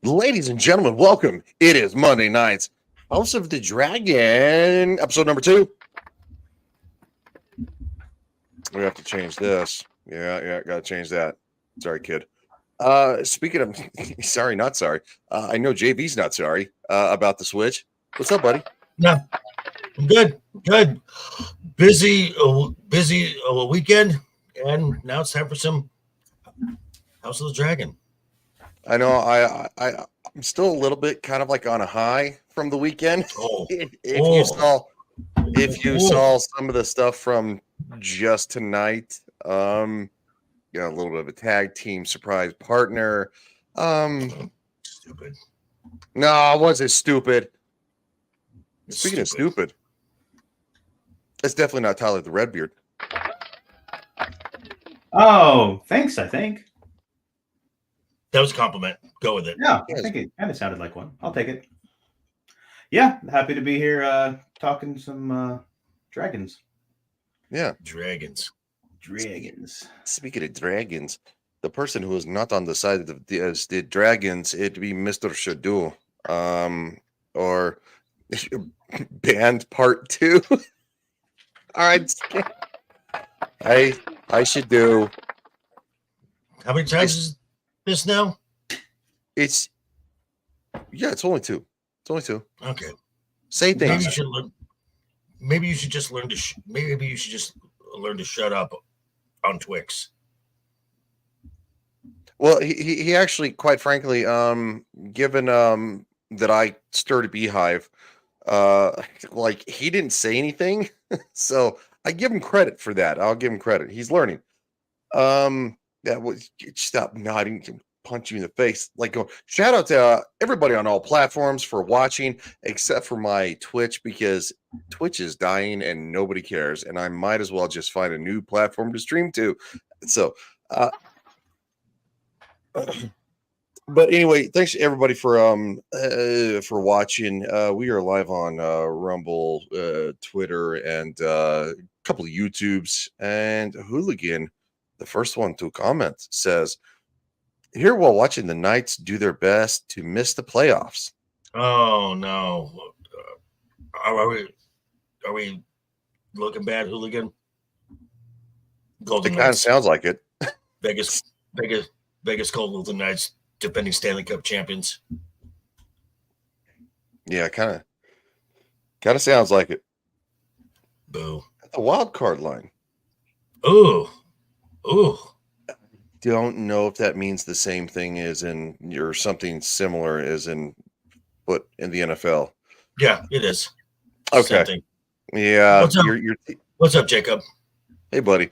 Ladies and gentlemen, welcome. It is Monday night's House of the Dragon, episode number 2. We have to change this. Yeah, gotta change that. Sorry, kid. Speaking of, sorry, not sorry. I know JV's not sorry about the Switch. What's up, buddy? No, I'm good. Busy weekend, and now it's time for some House of the Dragon. I know I'm still a little bit kind of like on a high from the weekend. If you saw some of the stuff from just tonight, a little bit of a tag team surprise partner. Stupid. No, I wasn't stupid. Speaking of stupid, it's definitely not Tyler the Redbeard. Oh, thanks, I think. That was a compliment. Go with it. Yeah, I think it kind of sounded like one. I'll take it. Yeah, happy to be here talking some dragons. Yeah. Dragons. Speaking of dragons, the person who is not on the side of the dragons, it'd be Mr. Shadow. Or band part 2. All right. I should do. How many times is this now? It's only 2. It's only 2. Okay. Say things. Maybe you should just learn to. Maybe you should just learn to shut up on Twix. Well, he actually, quite frankly, given that I stirred a beehive, like he didn't say anything, so I give him credit for that. I'll give him credit. He's learning. Stop nodding and punch you in the face. Like, shout out to everybody on all platforms for watching, except for my Twitch, because Twitch is dying and nobody cares, and I might as well just find a new platform to stream to. So, but anyway, thanks everybody for watching. We are live on Rumble, Twitter, and a couple of YouTubes. And Hooligan, the first one to comment, says, "Here while watching the Knights do their best to miss the playoffs." Oh no! Are we looking bad, Hooligan? Golden Knights. Kind of sounds like it. Vegas Golden Knights, defending Stanley Cup champions. Yeah, kind of sounds like it. Boo. At the wild card line. Ooh. Don't know if that means the same thing as in or something similar as in what in the NFL. Yeah, it is. Okay. Yeah. What's up, Jacob? Hey, buddy.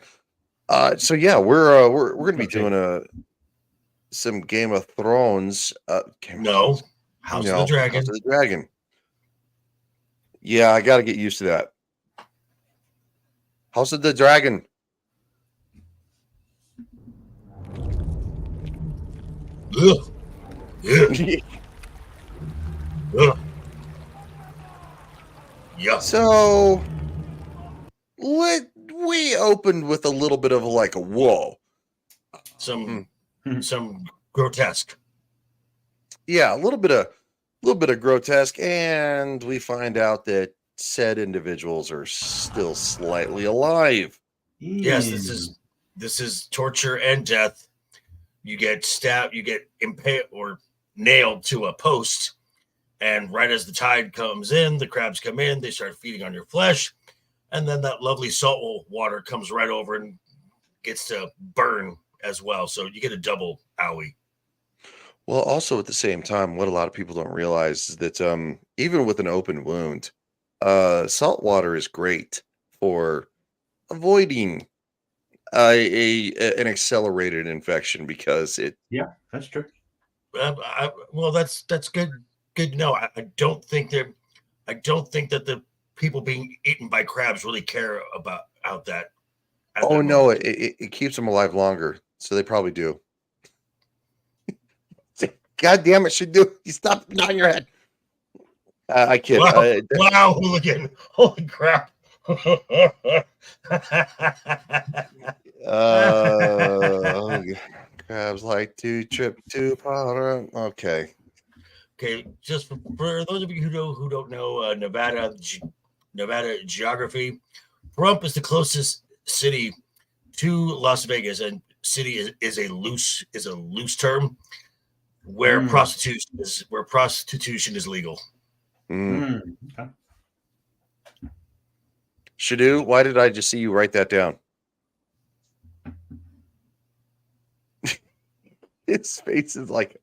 So yeah, we're gonna be doing some Game of Thrones. House of the Dragon. Yeah, I got to get used to that. House of the Dragon. Ugh. Yeah. Yeah. So we opened with a little bit of like a whoa. Some grotesque. Yeah, a little bit of grotesque, and we find out that said individuals are still slightly alive. Yes, this is torture and death. You get stabbed, you get impaled or nailed to a post, and right as the tide comes in, the crabs come in, they start feeding on your flesh, and then that lovely salt water comes right over and gets to burn as well. So you get a double owie. Well, also at the same time, what a lot of people don't realize is that even with an open wound, salt water is great for avoiding an accelerated infection because it. Yeah, that's true. Well, that's good. Good to know. I don't think that the people being eaten by crabs really care about that. Oh no, it keeps them alive longer, so they probably do. God damn it, should do. You stop nodding your head. I kid. Wow, Hooligan. Holy crap. Crabs like to trip to powder. Okay. Okay, just for those of you who don't know Nevada geography, Pahrump is the closest city to Las Vegas, and city is a loose term where prostitution is legal. Mm. Okay. Shadu, why did I just see you write that down? His face is like,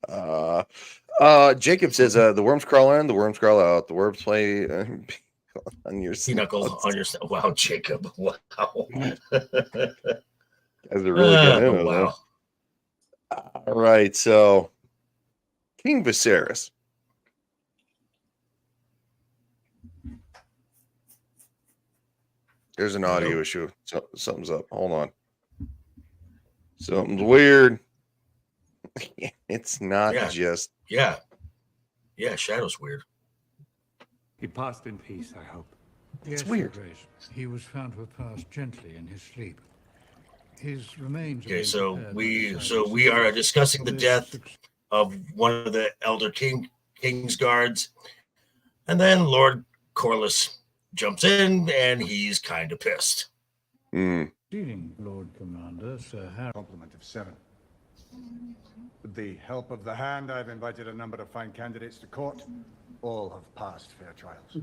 Jacob says, the worms crawl in, the worms crawl out, the worms play on your Pinochle on your wow, Jacob. Wow. Guys are really getting into wow. this. All right, so King Viserys. There's an audio issue. So, something's up. Hold on. Something's weird. It's not just. Yeah, Shadow's weird. He passed in peace, I hope. It's Yes, weird. Your Grace. He was found to have passed gently in his sleep. His remains. Okay, so we are discussing the death of one of the elder king's guards, and then Lord Corlys jumps in, and he's kind of pissed. Proceeding, Lord Commander, Sir Harry. Complement of 7. With the help of the Hand, I've invited a number of fine candidates to court. All have passed fair trials.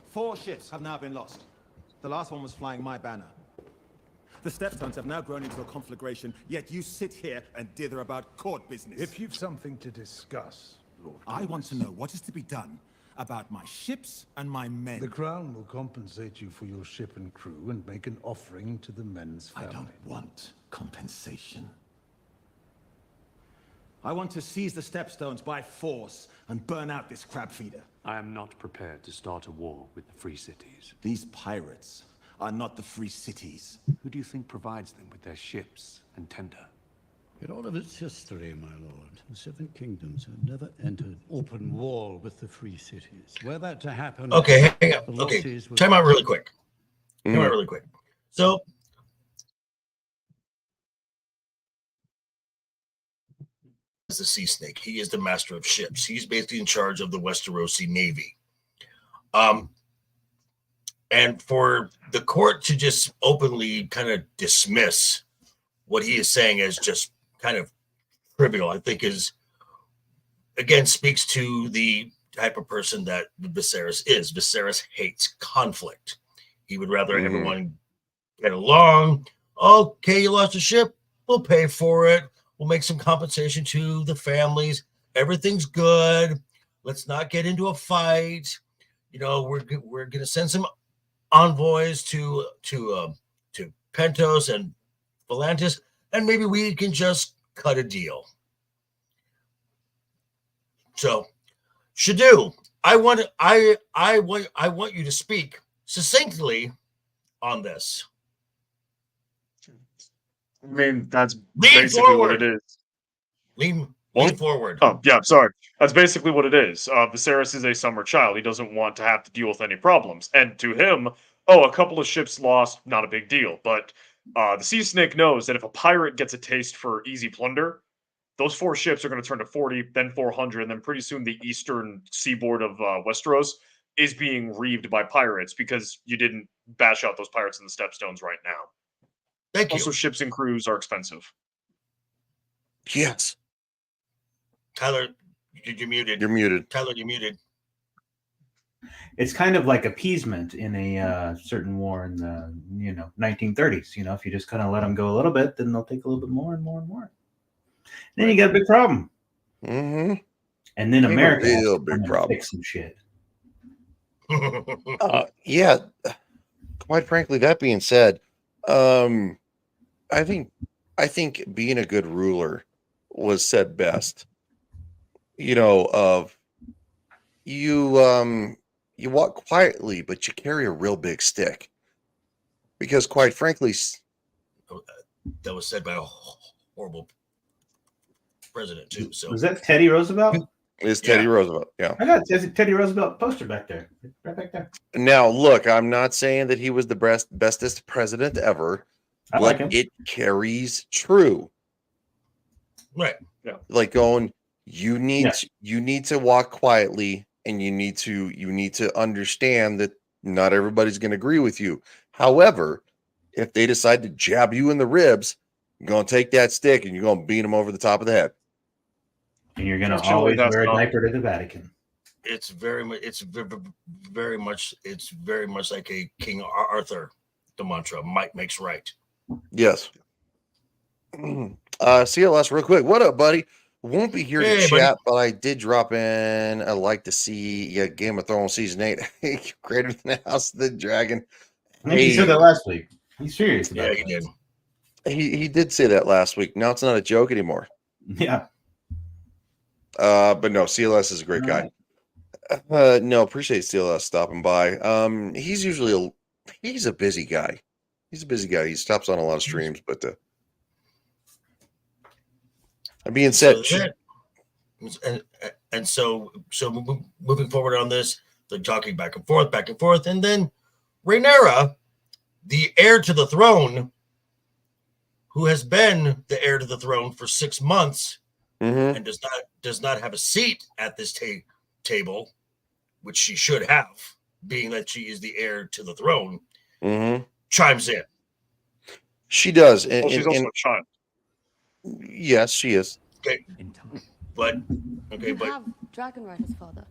4 ships have now been lost. The last one was flying my banner. The Stepstones have now grown into a conflagration, yet you sit here and dither about court business. If you've something to discuss, Lord I want to know what is to be done about my ships and my men. The Crown will compensate you for your ship and crew and make an offering to the men's I family. don't want compensation. I want to seize the Stepstones by force and burn out this crab feeder. I am not prepared to start a war with the Free Cities. These pirates are not the Free Cities. Who do you think provides them with their ships and tender? In all of its history, my lord, the Seven Kingdoms have never entered open war with the Free Cities. Were that to happen... Okay, hang on. Okay, time out really quick. So, as the Sea Snake, he is the master of ships. He's basically in charge of the Westerosi Navy. And for the court to just openly kind of dismiss what he is saying as just kind of trivial, I think is, again, speaks to the type of person that Viserys is. Viserys hates conflict. He would rather everyone get along. Okay, you lost a ship. We'll pay for it. We'll make some compensation to the families. Everything's good. Let's not get into a fight. You know, we're going to send some envoys to Pentos and Volantis, and maybe we can just cut a deal. So, Shadu, I want you to speak succinctly on this. I mean, that's Lean basically forward. what it is. Lean forward. Oh, yeah, sorry. That's basically what it is. Viserys is a summer child. He doesn't want to have to deal with any problems. And to him, a couple of ships lost, not a big deal. But the Sea Snake knows that if a pirate gets a taste for easy plunder, those 4 ships are going to turn to 40, then 400, and then pretty soon the eastern seaboard of Westeros is being reaved by pirates because you didn't bash out those pirates in the Stepstones right now. Thank you. Also, ships and crews are expensive. Yes. Tyler, you're muted. You're muted. Tyler, you're muted. It's kind of like appeasement in a certain war in the 1930s. If you just kind of let them go a little bit, then they'll take a little bit more and more and more. Then you got a big problem. Mm-hmm. And then America has real to big come and problem. fix some shit. Yeah. Quite frankly, that being said, I think being a good ruler was said best. Of you walk quietly, but you carry a real big stick. Because quite frankly, that was said by a horrible president too. So Was that Teddy Roosevelt? it's Teddy Roosevelt. Yeah. I got a Teddy Roosevelt poster back there. Right back there. Now, look, I'm not saying that he was the bestest president ever, I like but him. it carries true. Right. Like going, you need Yeah. you need to walk quietly, and you need to understand that not everybody's going to agree with you. However, if they decide to jab you in the ribs, you're going to take that stick and you're going to beat them over the top of the head. And you're going to Fortunately, always that's wear a not- diaper to the Vatican. It's very much. It's very much. It's very much like a King Arthur, the mantra: "Might makes right." Yes. CLS, real quick. What up, buddy? Won't be here to Hey, buddy. chat, but I did drop in. I'd like to see Game of Thrones season 8 greater than the House of the Dragon. I think he said that last week. He's serious about Yeah, that. he did. He did say that last week. Now it's not a joke anymore. Yeah. But no, CLS is a great guy. No, appreciate CLS stopping by. He's usually he's a busy guy. He's a busy guy. He stops on a lot of streams, but that being said, So moving forward on this, they're talking back and forth, and then Rhaenyra, the heir to the throne, who has been the heir to the throne for 6 months and does not have a seat at this table, which she should have, being that she is the heir to the throne, chimes in. She does. Well, she's also a child. Yes, she is. Okay, but You have dragon riders, father.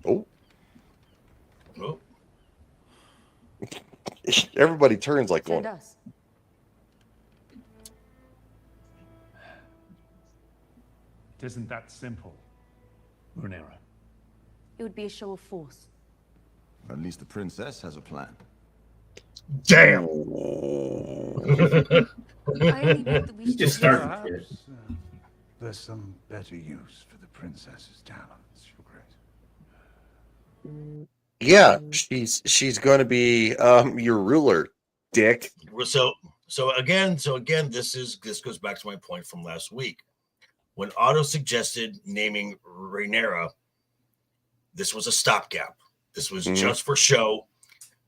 Oh, oh, everybody turns like Send one. us. It isn't that simple, Rhaenyra. It would be a show of force. At least the princess has a plan. damn. I only meant that we should Just be- start. Perhaps there's some better use for the princess's talents, Your Grace. Yeah, she's going to be your ruler, Dick. So again, this goes back to my point from last week. When Otto suggested naming Rhaenyra, this was a stopgap. This was just for show,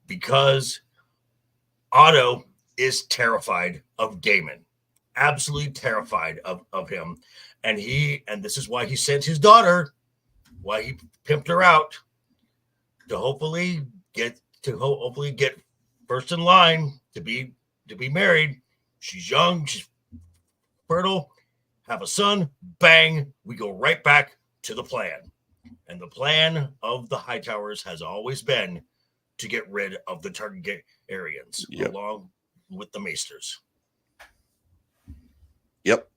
because Otto is terrified of Daemon, absolutely terrified of him, and this is why he sent his daughter, why he pimped her out, to hopefully get first in line to be married. She's young, she's fertile, have a son, bang, we go right back to the plan. And the plan of the Hightowers has always been to get rid of the Targaryens, along with the Maesters. Yep.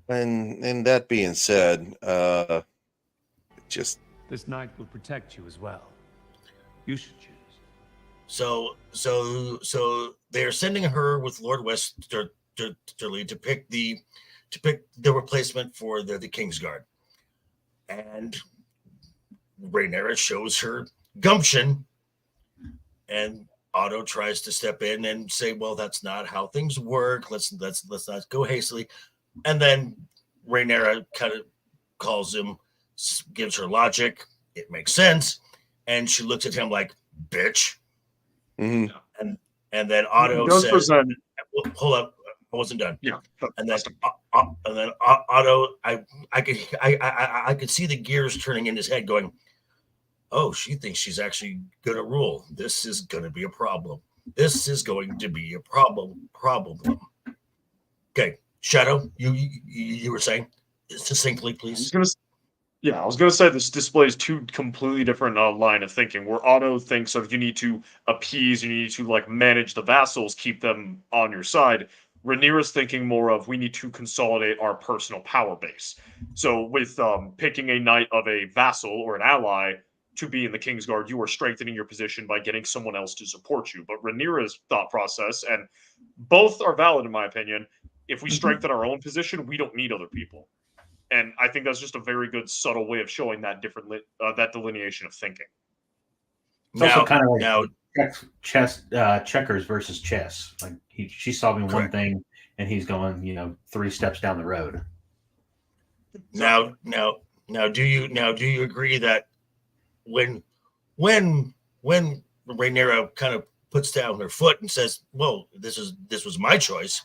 And that being said, just This knight will protect you as well. You should choose. So they're sending her with Lord Westerly to pick the replacement for the Kingsguard. And Rhaenyra shows her gumption, and Otto tries to step in and say, "Well, that's not how things work. Let's not go hastily." And then Rhaenyra kind of calls him, gives her logic. It makes sense, and she looks at him like, "Bitch." And then Otto says, present. "Hold up, I wasn't done." Yeah. And then Otto, I could see the gears turning in his head, going, "Oh, she thinks she's actually gonna rule. This is gonna be a problem. This is going to be a problem." Okay, Shadow, you were saying succinctly, please. I was gonna say this displays two completely different line of thinking. Where Otto thinks of you need to appease, you need to like manage the vassals, keep them on your side. Rhaenyra's thinking more of we need to consolidate our personal power base. So with picking a knight of a vassal or an ally to be in the Kingsguard, you are strengthening your position by getting someone else to support you. But Rhaenyra's thought process, and both are valid in my opinion, if we strengthen our own position, we don't need other people. And I think that's just a very good, subtle way of showing that that delineation of thinking. It's also kind of like checkers versus chess. Like she's solving one thing, and he's going, 3 steps down the road. Now, do you agree that when Rhaenyra kind of puts down her foot and says, "Well, this was my choice,"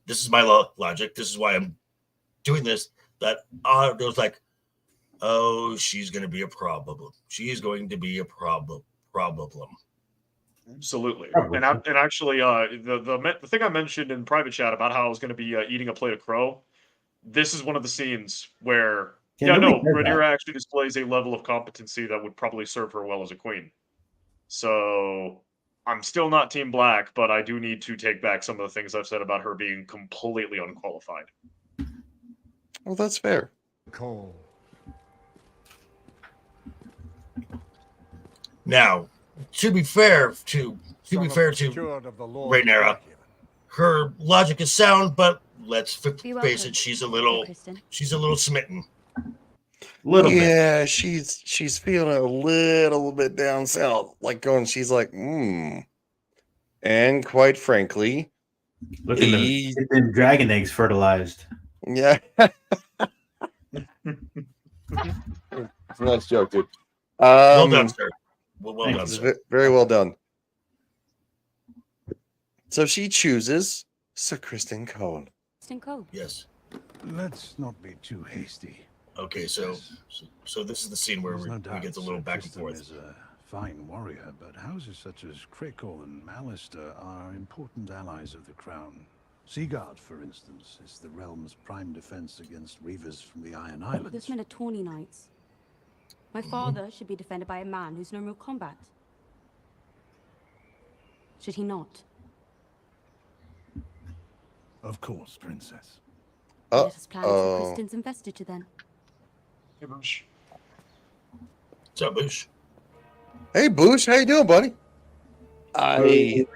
this is my logic. This is why I'm doing this. That it was like, oh, she's going to be a problem. She is going to be a problem. Absolutely. Probably. And actually, the thing I mentioned in private chat about how I was going to be eating a plate of crow, this is one of the scenes where, Rhaenyra actually displays a level of competency that would probably serve her well as a queen. So I'm still not Team Black, but I do need to take back some of the things I've said about her being completely unqualified. Well, that's fair. Cole. Now, to be fair to Rhaenyra, her logic is sound, but let's face it, she's a little smitten. Yeah, she's feeling a little bit down south, she's like, and quite frankly, Looking to get them dragon eggs fertilized. Yeah. Nice joke, dude. Well done, sir. Well done, sir. Very well done. So she chooses Sir Kristen Cole. Yes. Let's not be too hasty. Okay, so this is the scene where we get the little back and forth. Is a fine warrior, but houses such as Crickle and Mallister are important allies of the crown. Seaguard, for instance, is the realm's prime defense against reavers from the Iron Islands. This men are tawny knights. My father should be defended by a man who's known real combat. Should he not? Of course, princess. Let us plan for Kristen's investiture then. Hey, Boosh. What's up, Boosh? Hey, Boosh, how you doing, buddy? The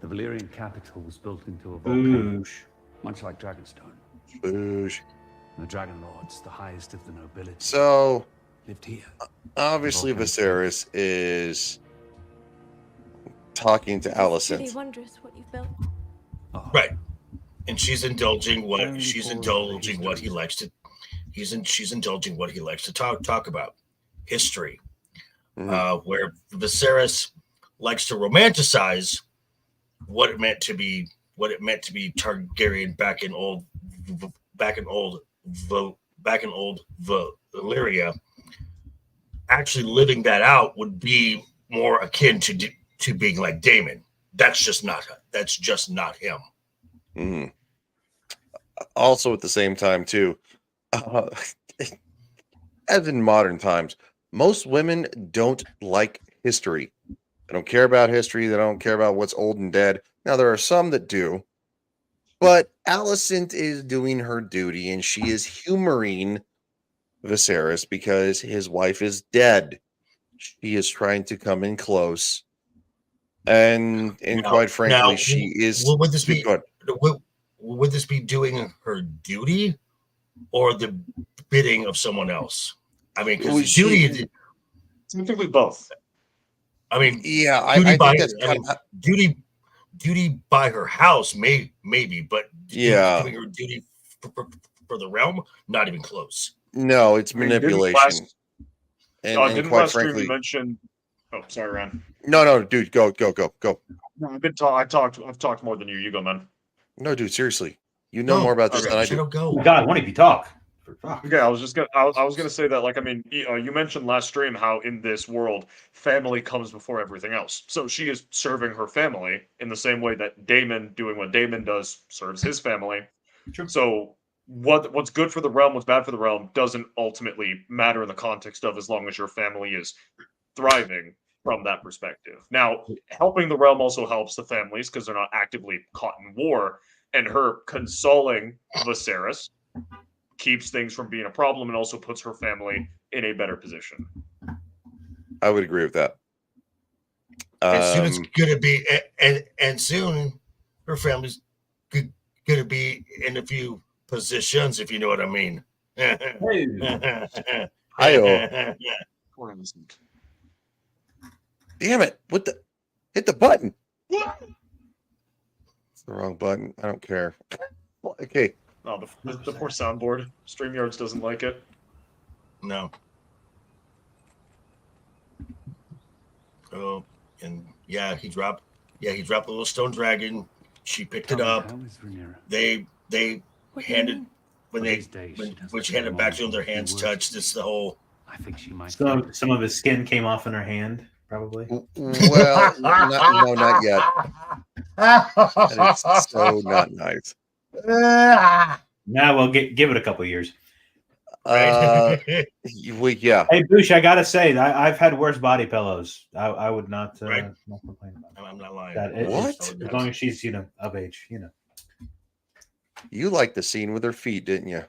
Valyrian capital was built into a volcano, much like Dragonstone. Boosh. The Dragon Lords, the highest of the nobility, So, lived here. Obviously, Viserys is talking to Alicent. It's really wondrous what you've built. Right, and she's indulging what he likes to. She's indulging what he likes to talk about, history, where Viserys likes to romanticize what it meant to be Targaryen back in old Valyria. Actually, living that out would be more akin to being like Daemon. That's just not him. Mm. Also, at the same time, too, as in modern times, most women don't like history. They don't care about history. They don't care about what's old and dead. Now, there are some that do, but Alicent is doing her duty, and she is humoring Viserys because his wife is dead. She is trying to come in close, and quite frankly, she is. Would this be doing her duty or the bidding of someone else? I mean, because duty. Technically both. I mean, yeah, I think that's duty by her house, maybe, but doing her duty for the realm, not even close. No, it's manipulation. Didn't quite frankly, you mention. Oh, sorry, Ran. No, dude, go. No, I've talked more than you. You go, man. No, dude, seriously, you know more about this than I do. Go. Oh God, one of you talk. Okay, I was gonna say that, you mentioned last stream how in this world family comes before everything else. So she is serving her family in the same way that Daemon, doing what Daemon does, serves his family. True. So what's good for the realm, what's bad for the realm, doesn't ultimately matter in the context of as long as your family is thriving from that perspective. Now, helping the realm also helps the families because they're not actively caught in war, and her consoling Viserys keeps things from being a problem and also puts her family in a better position. I would agree with that. And soon it's gonna be, and soon her family's gonna be in a few positions, if you know what I mean. Damn it! Hit the button. What? It's the wrong button. I don't care. Okay. Oh, the poor soundboard. StreamYards doesn't like it. No. Oh, and he dropped a little stone dragon She picked Tell it me, up. how is Rhaenyra? They What do you handed mean? when Well, they these days she when doesn't she handed it back to them, their few hands words. touched. It's the whole. I think she might. Some of his skin came off in her hand, probably. Well, not yet. That is so not nice. Nah, well, give it a couple years. Yeah. Hey, Boosh, I gotta say, I've had worse body pillows. I would not, Right. not complain about it. I'm not lying. That What? as long as she's of age, You liked the scene with her feet, didn't you?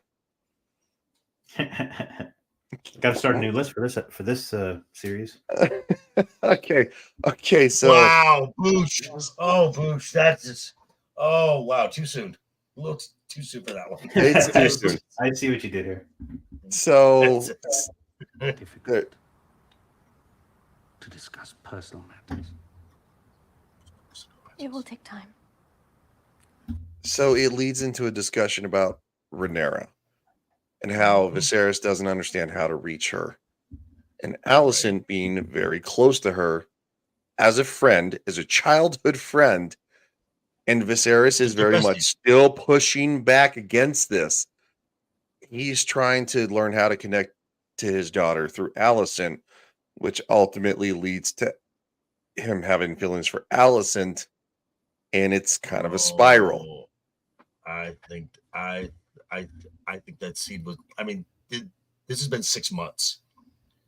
Got to start a new list for this series. Okay. So Wow, Boosh. Oh, Boosh, that's just. Oh, wow, too soon. A little too soon for that one. it's too soon. I see what you did here. So Difficult to discuss personal matters. It will take time. So it leads into a discussion about Rhaenyra and how Viserys doesn't understand how to reach her. And Alicent, being very close to her as a friend, as a childhood friend, and Viserys is very much still pushing back against this. He's trying to learn how to connect to his daughter through Alicent, which ultimately leads to him having feelings for Alicent, and it's kind of a spiral. I think that seed was. I mean, this has been 6 months.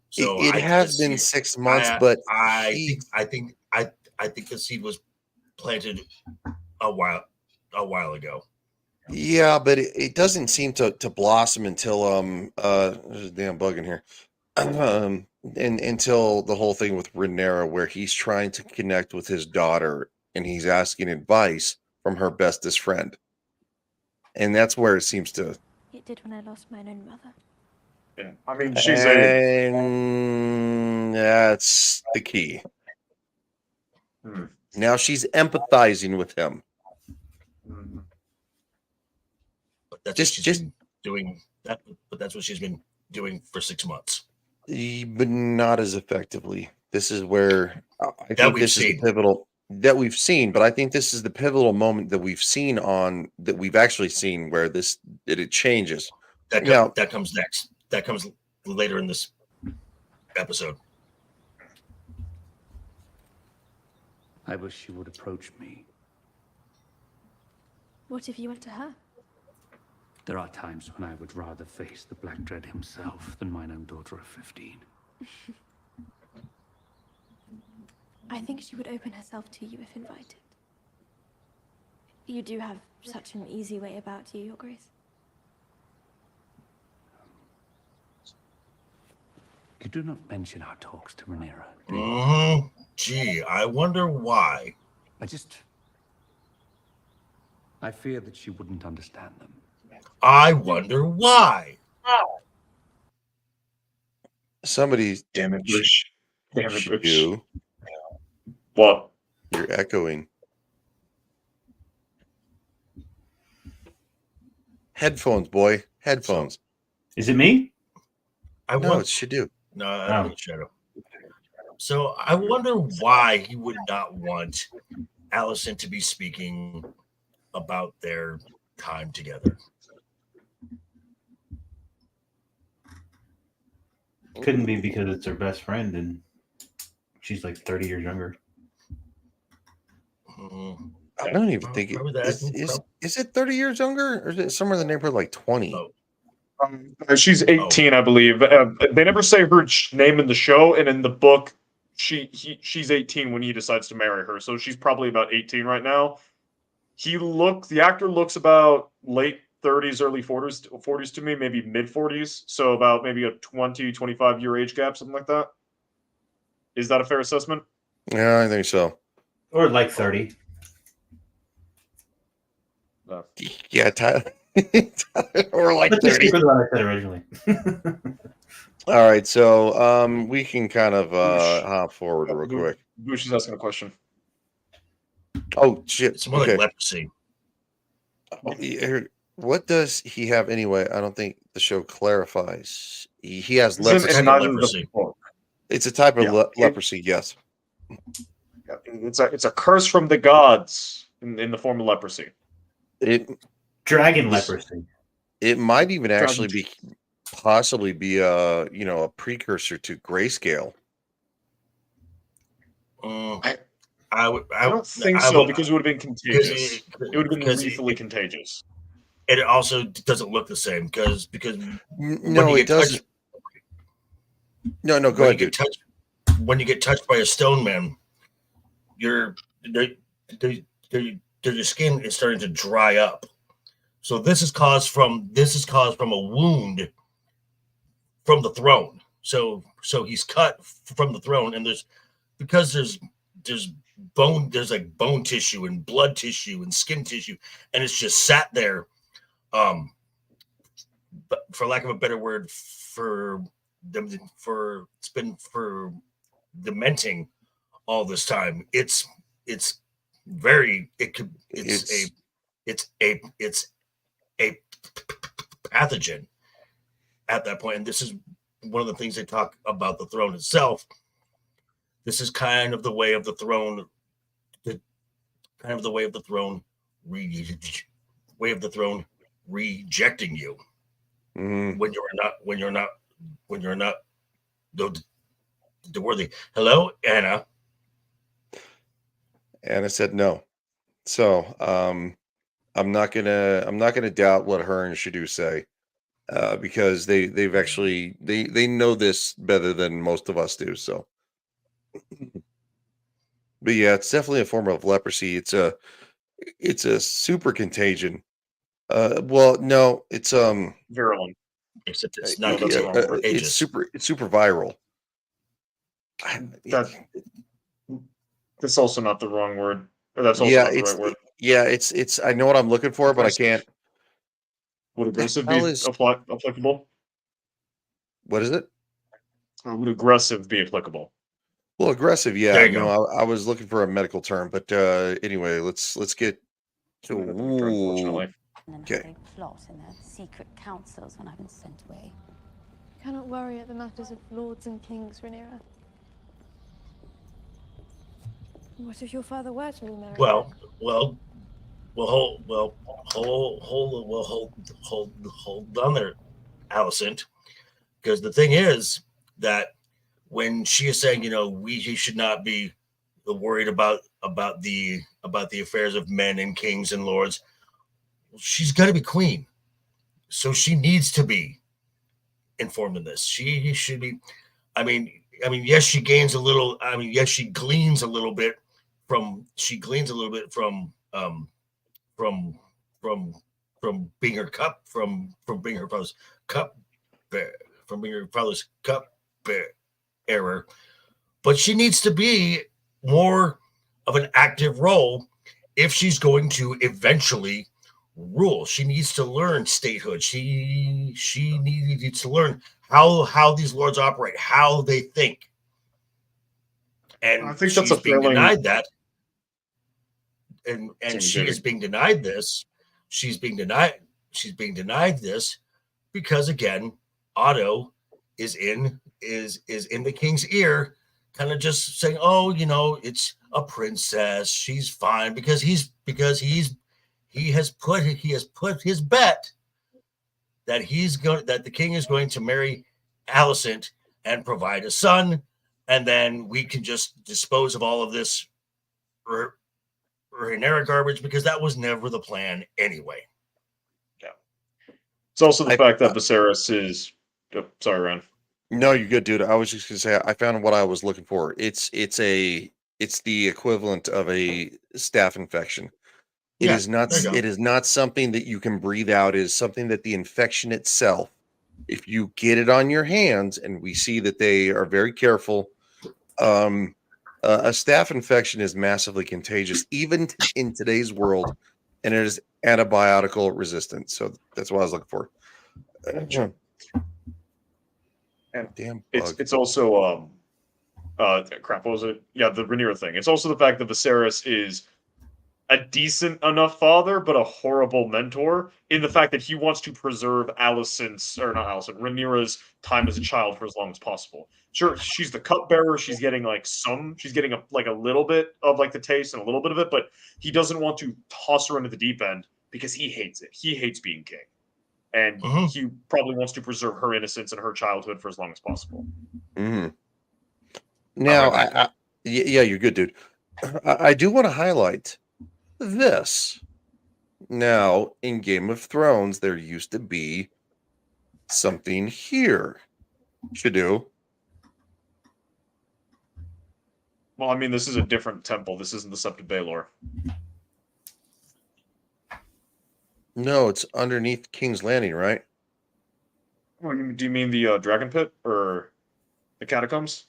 So it has been 6 months, but I think the seed was planted a while ago. Yeah, but it doesn't seem to blossom until there's a damn bug in here. And until the whole thing with Rhaenyra, where he's trying to connect with his daughter and he's asking advice from her bestest friend. And that's where it seems to. It did when I lost my own mother. Yeah. I mean, she's a. And that's the key. Now she's empathizing with him. But that's what she's been doing. But that's what she's been doing for 6 months. But not as effectively. This is where I That think we've this is the seen. pivotal that we've seen. But I think this is the pivotal moment that we've actually seen where it changes. That Now, comes next. That comes later in this episode. I wish she would approach me. What if you went to her? There are times when I would rather face the Black Dread himself than mine own daughter of 15. I think she would open herself to you if invited. You do have such an easy way about you, Your Grace. You do not mention our talks to Rhaenyra, do you? Mm-hmm. Gee, I wonder why. I fear that she wouldn't understand them. I wonder why. somebody Damn it, Bush. Damn it, Bush. you. What? You're echoing. Headphones, boy. Headphones. Is it me? No, it's Shadu. No, I think it's Shadow. So I wonder why he would not want Alicent to be speaking about their time together. Couldn't be because it's her best friend and she's like 30 years younger. I don't even think is it 30 years younger, or is it somewhere in the neighborhood of like 20? She's 18, I believe. They never say her name in the show, and in the book, she's 18 when he decides to marry her. So she's probably about 18 right now. The actor looks about late 30s, early 40s to me, maybe mid 40s. So about maybe a 20, 25-year age gap, something like that. Is that a fair assessment? Yeah, I think so. Or like 30. Yeah, Tyler. Or like Let's just 30. stick with what I said originally. All right, so we can kind of hop forward real quick. Bush is asking a question. Oh shit! It's more like leprosy. What does he have anyway? I don't think the show clarifies. He has leprosy. It's a type of leprosy. Yes. It's a curse from the gods. in the form of leprosy. It Dragon this- leprosy. it might even actually Dragon- be possibly be a a precursor to grayscale. I don't think so because it would have been contagious. It would have been because lethally contagious. it also doesn't look the same because No, it doesn't. No, go ahead, dude. When you get touched by a stone man, your skin is starting to dry up. So this is caused from a wound from the throne. So he's cut from the throne, and there's bone, there's like bone tissue and blood tissue and skin tissue, and it's just sat there, but for lack of a better word, it's been for dementing all this time. It's a pathogen at that point, and this is one of the things they talk about the throne itself. This is kind of the way of the throne, rejecting you when you're not the worthy. Hello, Anna. Anna said no. So I'm not gonna doubt what her and Shadu say, because they've actually they know this better than most of us do. So, but yeah, it's definitely a form of leprosy. It's a super contagion. Well, no, it's Virulent. Except it's not it's super viral. That's also not the wrong word. Or that's also Yeah, not the right word. Yeah, it's. I know what I'm looking for, but I can't. Would aggressive hell be is- applicable? What is it? Or would aggressive be applicable? Well, aggressive. Yeah, There you go. I was looking for a medical term, but anyway, let's get to. Unfortunately. Okay. Plot in their secret councils when I've been sent away. Cannot worry at the matters of lords and kings, Rhaenyra. What if your father were to remarry? Hold on there, Alicent, because the thing is that when she is saying, he should not be worried about the affairs of men and kings and lords, she's got to be queen, so she needs to be informed of this. She should be. I mean, yes, she gains a little. Yes, she gleans a little bit from being her being her father's cup bearer, but she needs to be more of an active role if she's going to eventually rule. She needs to learn statehood. She needs to learn how these lords operate, how they think. And I think that's she's a being fairly- denied that. And Sorry, she is David. being denied this. She's being denied this because, again, Otto is in the king's ear, kind of just saying, "Oh, it's a princess. She's fine," because he has put his bet that the king is going to marry Alicent and provide a son, and then we can just dispose of all of this Rhaenyra garbage, because that was never the plan anyway. It's also the fact that Viserys is. Oh, sorry, Ryan. No, you're good, dude. I was just gonna say I found what I was looking for. It's the equivalent of a staph infection. It Yeah, is not. there you go. It is not something that you can breathe out. It is something that the infection itself, if you get it on your hands, and we see that they are very careful. A staph infection is massively contagious, even in today's world, and it is antibiotical resistant. So that's what I was looking for. And Damn bug. it's also crap. What was it? Yeah, the Rhaenyra thing. It's also the fact that Viserys is a decent enough father, but a horrible mentor in the fact that he wants to preserve Rhaenyra's time as a child for as long as possible. Sure, she's the cupbearer. She's getting she's getting a little bit of the taste and a little bit of it, but he doesn't want to toss her into the deep end because he hates it. He hates being king. And he probably wants to preserve her innocence and her childhood for as long as possible. Mm-hmm. Now, yeah, you're good, dude. I do want to highlight this. Now, in Game of Thrones, there used to be something here. Shadu. Well, I mean, this is a different temple. This isn't the Sept of Baelor. No, it's underneath King's Landing, right? Do you mean the Dragon Pit or the catacombs?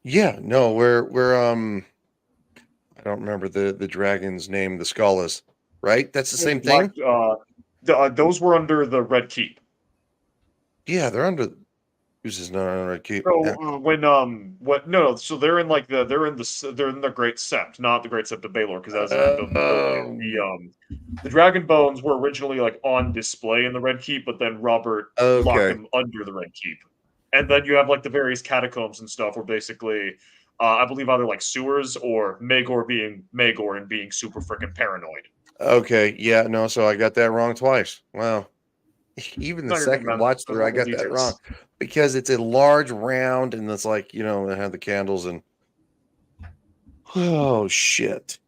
Yeah, no, where I don't remember the dragon's name, the Skalas, right? That's the same thing? Those were under the Red Keep. Yeah, they're under. Who's this not under Red Keep? So so they're in the Great Sept, not the Great Sept of Baelor, because the Dragon Bones were originally on display in the Red Keep, but then Robert locked them under the Red Keep. And then you have the various catacombs and stuff where basically I believe either sewers or Maegor being Maegor and being super freaking paranoid. Okay, yeah, no, so I got that wrong twice. Wow. Even the second watch through, I got that wrong. Because it's a large round and it's it had the candles and oh shit.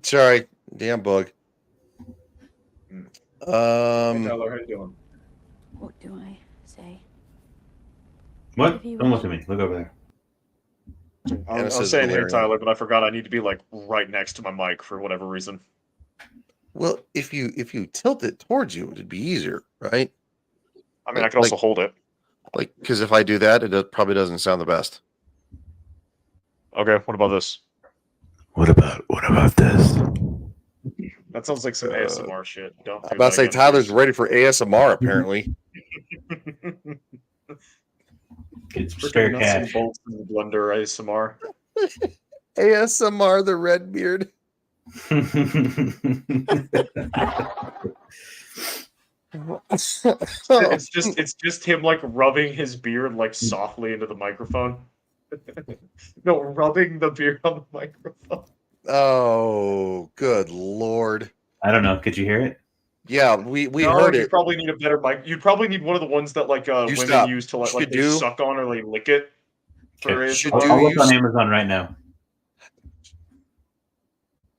Sorry, damn bug. Hey Tyler, how you doing? What do I say? What? Don't look at me. Look over there. I was saying hey Tyler, but I forgot I need to be right next to my mic for whatever reason. Well, if you tilt it towards you, it'd be easier, right? I mean, I could also hold it. Because if I do that, probably doesn't sound the best. Okay, what about this? What about this? That sounds like some ASMR shit. Don't. I'm about to say Tyler's ready for ASMR, apparently. It's spare cash. Bolts in the blender ASMR. ASMR, the Redbeard. It's just him rubbing his beard softly into the microphone. No, rubbing the beard on the microphone. Oh, good lord! I don't know. Could you hear it? Yeah, we heard it. You probably need a better mic. You'd probably need one of the ones that women use to they suck on or lick it. I'll look on Amazon right now.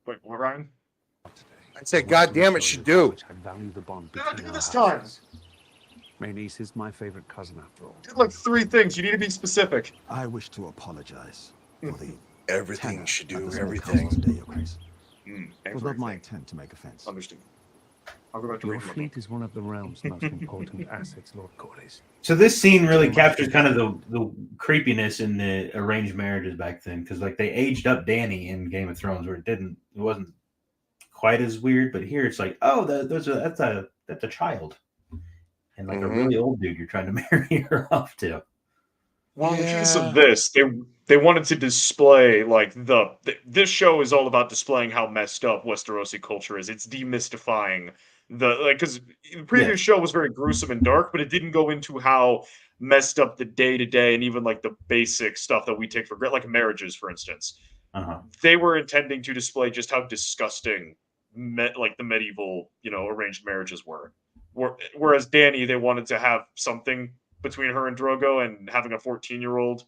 Wait, what, Ryan? I said, God damn it, Shadu. I value the bond Look between at our this time. houses. My niece is my favorite cousin after all. Did 3 things. You need to be specific. I wish to apologize for the everything should do everything. It was not my Everything. intent to make offense. Understood. I'll go back to Your reading my fleet is one of the realm's most important assets, Lord Corlys. So this scene really captures kind of the creepiness in the arranged marriages back then, because they aged up Dany in Game of Thrones, where it wasn't quite as weird, but here it's that's a child, and a really old dude you're trying to marry her off to. Well, in the case of this, they wanted to display this show is all about displaying how messed up Westerosi culture is. It's demystifying because the previous show was very gruesome and dark, but it didn't go into how messed up the day to day and even the basic stuff that we take for granted, like marriages, for instance. They were intending to display just how disgusting the medieval arranged marriages were. Whereas Dany, they wanted to have something between her and Drogo, and having a 14-year-old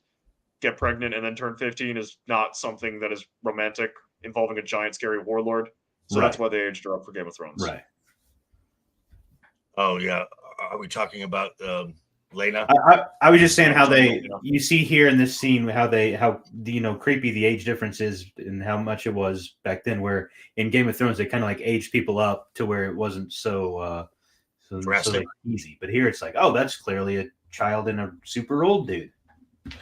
get pregnant and then turn 15 is not something that is romantic, involving a giant scary warlord. So that's why they aged her up for Game of Thrones. Right. Oh yeah. Are we talking about Lena? I was just saying how you see here in this scene how creepy the age difference is and how much it was back then, where in Game of Thrones they kind of aged people up to where it wasn't so easy. But here it's that's clearly a child and a super old dude.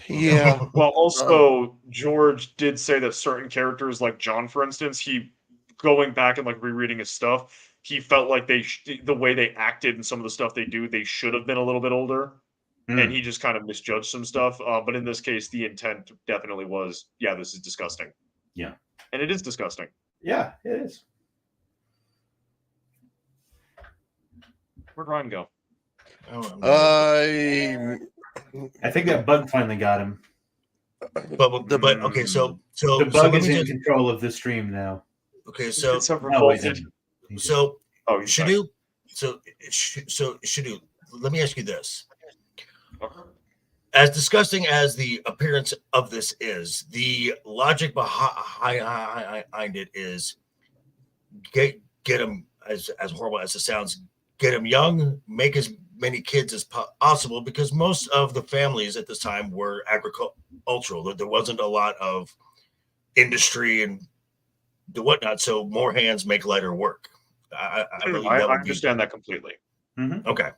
Yeah. Well, also George did say that certain characters, like John, for instance, he going back and rereading his stuff, he felt like the way they acted and some of the stuff they do, they should have been a little bit older. and he just kind of misjudged some stuff. But in this case, the intent definitely was, yeah, this is disgusting. Yeah. And it is disgusting. Yeah, it is. Where'd Ryan go? I think that bug finally got him. But okay, so The bug is in just, control of the stream now. okay, so No, he's in. so Oh, he's back. Shadu, so Shadu, let me ask you this. As disgusting as the appearance of this is, the logic behind it is get him, as horrible as it sounds, get him young, make as many kids as possible, because most of the families at this time were agricultural. There wasn't a lot of industry and the whatnot, so more hands make lighter work. I understand that completely. Mm-hmm. Okay.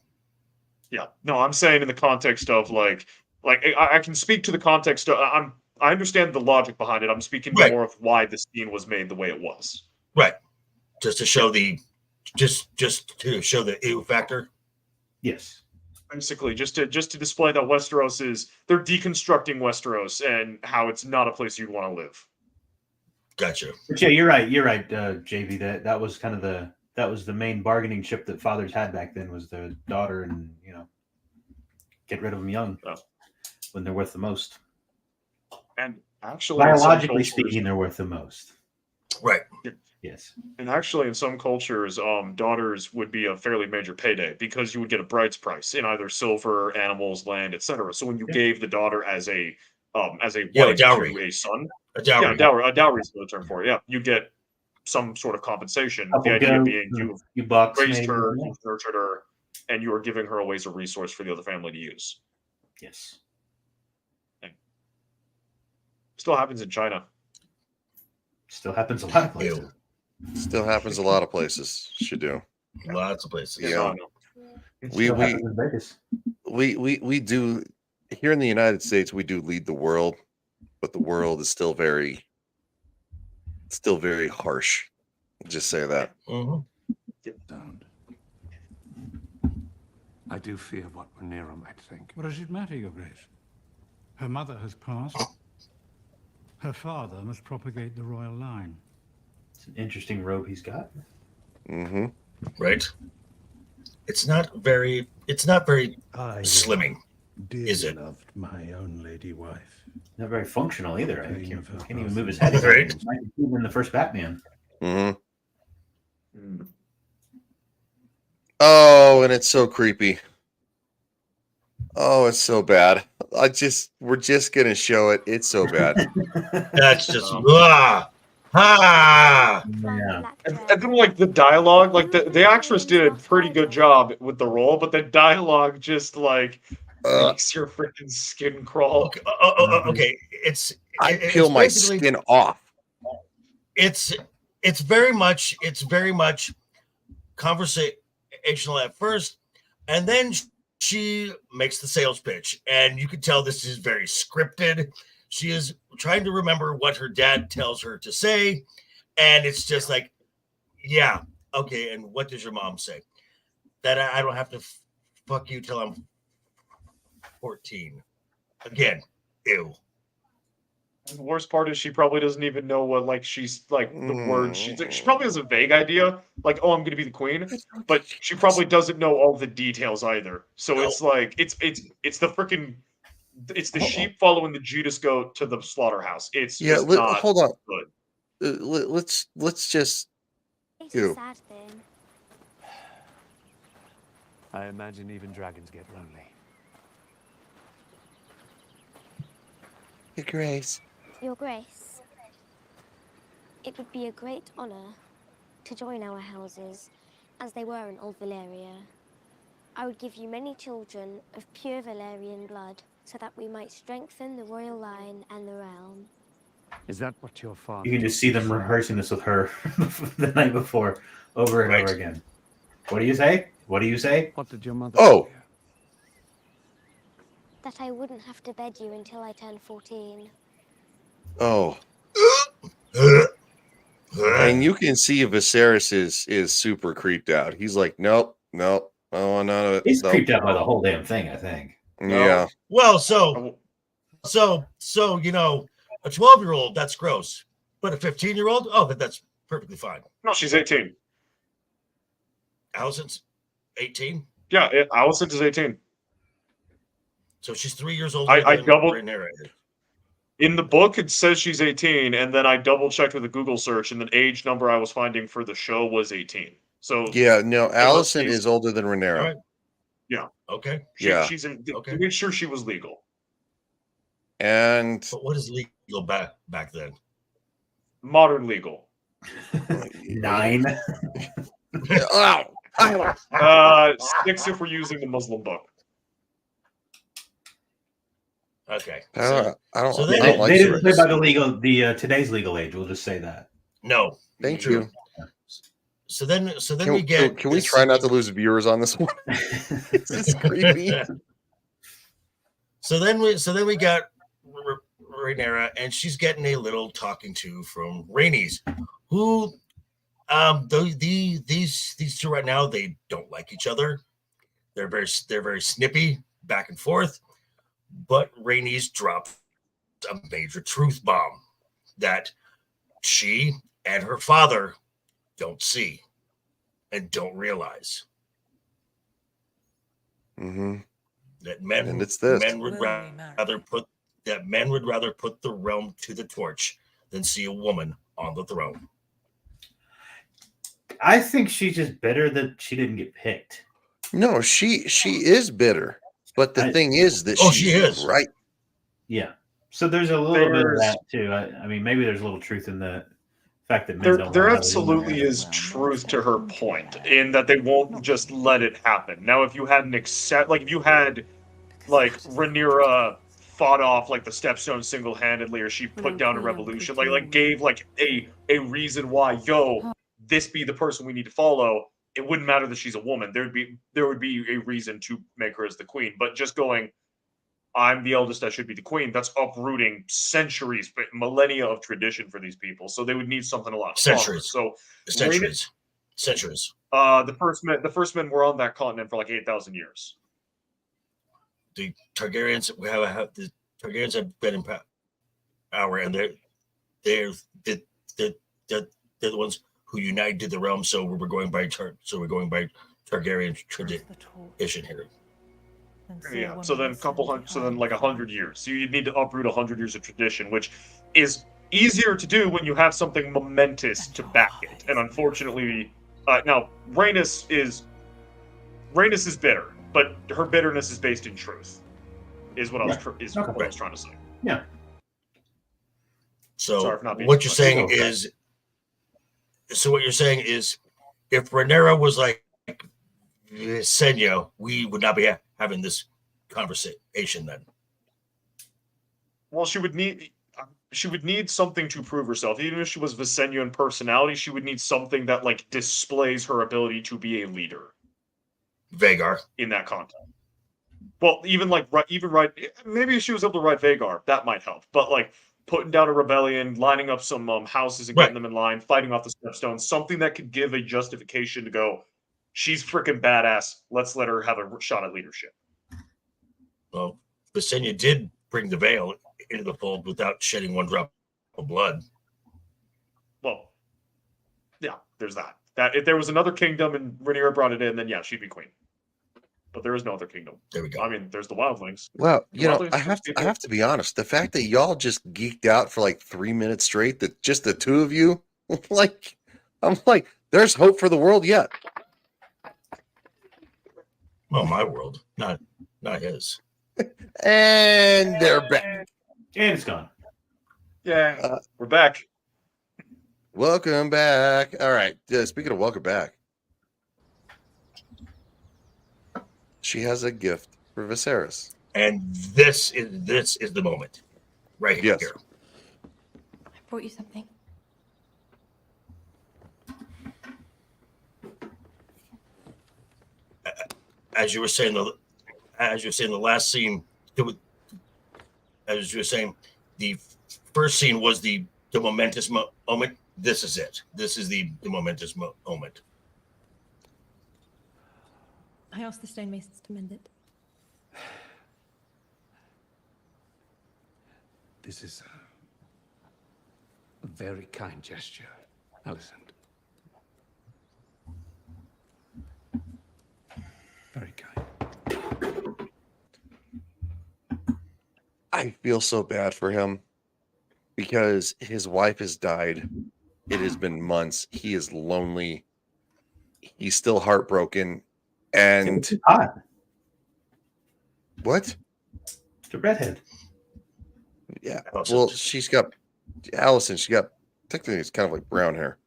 Yeah. No, I'm saying in the context of like I can speak to the context of I understand the logic behind it. I'm speaking more of why the scene was made the way it was. Right. Just to show just to show the ew factor. Yes. Basically, just to display that Westeros is they're deconstructing Westeros and how it's not a place you'd want to live. Gotcha. But yeah, you're right, JV. That was kind of the main bargaining chip that fathers had back then, was the daughter, and get rid of them young when they're worth the most. And actually, biologically speaking, they're worth the most. Right. Yes. And actually, in some cultures, daughters would be a fairly major payday because you would get a bride's price in either silver, animals, land, etc. So when you gave the daughter as a wife dowry. to a son, a dowry. A dowry is the term for it. Yeah, you get some sort of compensation. The idea being you've raised her, you've nurtured her, and you are giving her away as a resource for the other family to use. Yes. And still happens in China. Still happens a lot of places. Still happens a lot of places. Should do. Lots of places. Yeah. We do here in the United States. We do lead the world, but the world is still very harsh. Just say that. Mm-hmm. Don't. I do fear what Rhaenyra might think. What does it matter, Your Grace? Her mother has passed. Her father must propagate the royal line. It's an interesting robe he's got. Mm-hmm. Right. It's not very slimming, is it? Loved my own lady wife. Not very functional either. I think he can't even move his head. Right. In the first Batman. Mm-hmm. Oh, and it's so creepy. Oh, it's so bad. We're just gonna show it. It's so bad. That's just Yeah. And then like the dialogue, like the actress did a pretty good job with the role, but the dialogue just like makes your freaking skin crawl. Okay. I peel my skin off. It's very much conversational at first, and then she makes the sales pitch, and you can tell this is very scripted. She is trying to remember what her dad tells her to say, and it's just like, yeah, okay. And what does your mom say? That I don't have to fuck you till I'm 14. Again, ew. And the worst part is she probably doesn't even know what like she's like the words she probably has a vague idea like, oh, I'm gonna be the queen, but she probably doesn't know all the details either. So it's like it's the freaking sheep following the Judas goat to the slaughterhouse. It's just not hold on. good. Let's just It's a sad thing. I imagine even dragons get lonely. Your Grace. Your Grace, it would be a great honor to join our houses as they were in Old Valyria. I would give you many children of pure Valyrian blood so that we might strengthen the royal line and the realm. Is that what your father... You can just see them rehearsing this with her the night before, over and over again. What do you say? What do you say? What did your mother Oh! say? That I wouldn't have to bed you until I turned 14. Oh. And you can see Viserys is super creeped out. He's like, nope, I don't want none of it. He's Nope. creeped out by the whole damn thing, I think. Yeah. Well, so you know, a 12-year-old, that's gross, but a 15-year-old, oh, that's perfectly fine. No, she's 18. Allison's 18, Yeah, Alicent is 18. so she's 3 years older I than doubled Rhaenyra is. in the book. It says she's 18, and then I double checked with a Google search, and the age number I was finding for the show was 18. So Yeah, no, unless Alicent she's- is older than Rhaenyra. All right. Yeah. Okay. Yeah. She's in. Okay. To make sure she was legal. And But what is legal back then? Modern legal. 9. Oh, 6 if we're using the Muslim book. Okay. I don't so I then don't They like didn't play six. by the today's legal age. We'll just say that. No. Thank True. you. So then Can, we get. can we this- try not to lose viewers on this one? This is creepy. So then we got Rhaenyra, and she's getting a little talking to from Rhaenys, who these two right now, they don't like each other. They're very snippy back and forth. But Rhaenys dropped a major truth bomb that she and her father don't see and don't realize. Mm-hmm. That men And it's this. would rather put the realm to the torch than see a woman on the throne. I think she's just bitter that she didn't get picked. No, she is bitter, but the thing is that Oh, she's she is. right. Yeah. So there's a little bit of that too. I mean, maybe there's a little truth in the fact that men don't. There want to absolutely is truth to her point in that they won't just let it happen. Now, if you had if you had like Rhaenyra fought off like the Stepstone single-handedly, or she put down a revolution, like gave like a reason why, this be the person we need to follow. It wouldn't matter that she's a woman. There would be a reason to make her as the queen. But just going, I'm the eldest, I should be the queen. That's uprooting centuries, millennia of tradition for these people. So they would need something a lot stronger. Centuries. So Centuries. the first men were on that continent for like 8,000 years. The Targaryens the Targaryens have been in power, and they're the ones who united the realm. So we're going by Targaryen tradition here. Yeah. So then like 100 years. So you'd need to uproot 100 years of tradition, which is easier to do when you have something momentous to back it. And unfortunately, now Rhaenys is bitter, but her bitterness is based in truth. Is what I was what I was trying to say. Yeah. So Sorry for not being what you're too saying much. is, if Rhaenyra was like Senya, we would not be having this conversation then. Well, she would need something to prove herself. Even if she was Visenya in personality, she would need something that like displays her ability to be a leader. Vhagar in that context. Well, maybe if she was able to ride Vhagar, that might help. But like putting down a rebellion, lining up some houses and getting them in line, fighting off the Stepstones, something that could give a justification to go, she's freaking badass. Let's let her have a shot at leadership. Well, Visenya did bring the veil into the fold without shedding one drop of blood. Well, yeah, there's that. That if there was another kingdom and Rhaenyra brought it in, then yeah, she'd be queen. But there is no other kingdom. There we go. I mean, there's the wildlings. Well, The wildlings I have to be honest. The fact that y'all just geeked out for like 3 minutes straight, that just the two of you, I'm like, there's hope for the world yet. Well, my world, not his. And they're back. And it's gone. Yeah, we're back. Welcome back. All right. Speaking of welcome back, she has a gift for Viserys. And this is the moment, right Yes. here. I brought you something. As you were saying the last scene, as you were saying, the first scene was the momentous moment. This is it. This is the momentous moment. I asked the stonemasons to mend it. This is a very kind gesture, Alicent. Very kind. I feel so bad for him because his wife has died. It has been months. He is lonely. He's still heartbroken. And It's hot. what? The redhead. Yeah. Also, Well, she's got Allison. She got technically it's kind of like brown hair.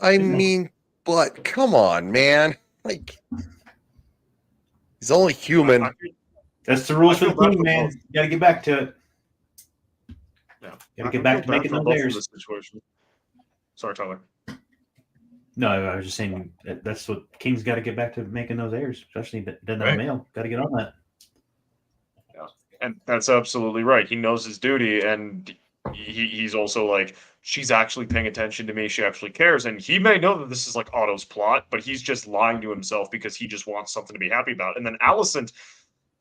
I mean, but come on, man. Like he's only human. That's the rules I for feel the bad team, for man. both. You gotta get back to it. Yeah. Gotta I get back feel to bad making for those both in errors. this situation. Sorry, Tyler. No, I was just saying that's what King's got to get back to making those errors, especially the Right. male. Got to get on that. Yeah, and that's absolutely right. He knows his duty, and he's also like, she's actually paying attention to me. She actually cares, and he may know that this is like Otto's plot, but he's just lying to himself because he just wants something to be happy about. And then Alicent,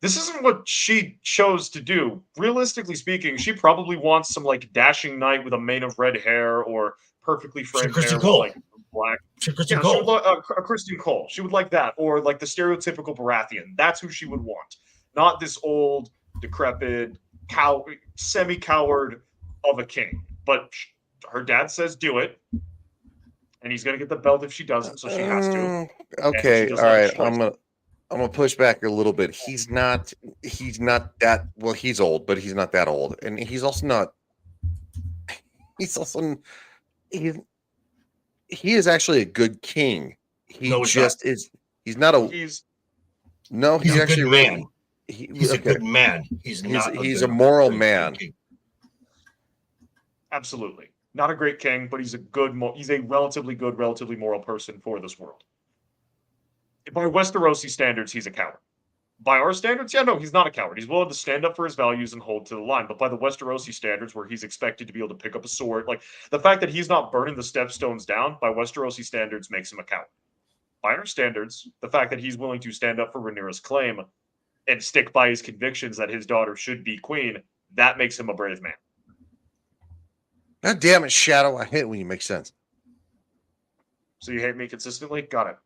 this isn't what she chose to do. Realistically speaking, she probably wants some like dashing knight with a mane of red hair or perfectly framed Christian hair with Cole. like black. Christian Yeah, she would Cole. like a Christian Cole. She would like that, or like the stereotypical Baratheon. That's who she would want, not this old, decrepit, semi-coward of a king. But her dad says do it, and he's gonna get the belt if she doesn't, so she has to. And she Okay, doesn't all have a right. choice. I'm gonna push back a little bit. He's not that well, he's old, but he's not that old. And he's also not he's also he, he is actually a good king. He No, he's just is he's not a He's no, He's he's a actually good really man. he, He's a okay. good man. He's not. He's a moral good man. king. absolutely not a great king, but he's a good. He's a relatively good, relatively moral person for this world. By Westerosi standards, he's a coward. By our standards, yeah, no, he's not a coward. He's willing to stand up for his values and hold to the line. But by the Westerosi standards, where he's expected to be able to pick up a sword, like the fact that he's not burning the stepstones down, by Westerosi standards, makes him a coward. By our standards, the fact that he's willing to stand up for Rhaenyra's claim and stick by his convictions that his daughter should be queen, that makes him a brave man. God damn it, Shadow. I hate it when you make sense. So you hate me consistently? Got it.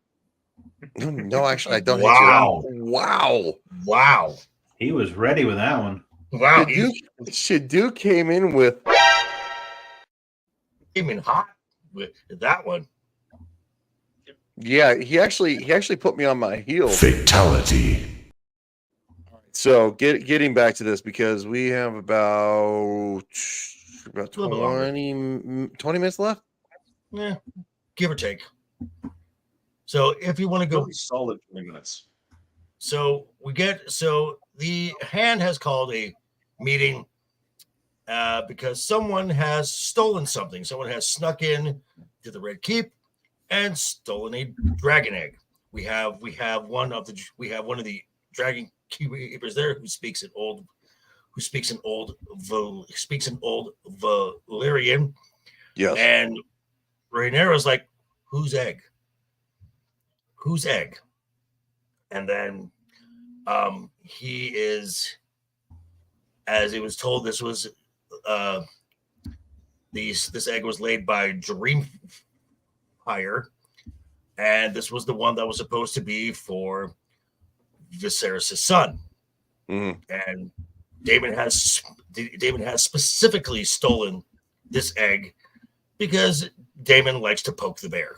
No, actually, I don't Wow. hate you. Wow. Wow. He was ready with that one. Wow. Shadu came in with Came in hot with that one. yeah, he actually put me on my heels. Fatality. So getting back to this because we have about A little bit longer. 20 minutes left. Yeah, give or take. So if you want to go, Really solid 20 minutes. so the hand has called a meeting because someone has stolen something. Someone has snuck in to the Red Keep and stolen a dragon egg. We have one of the dragon keepers there who speaks in old Valyrian. Yes. And Rhaenyra's like, whose egg? Whose egg? And then he is, as he was told, this was this egg was laid by Dreamfire, and this was the one that was supposed to be for Viserys' son. Mhm. And Daemon has specifically stolen this egg because Daemon likes to poke the bear.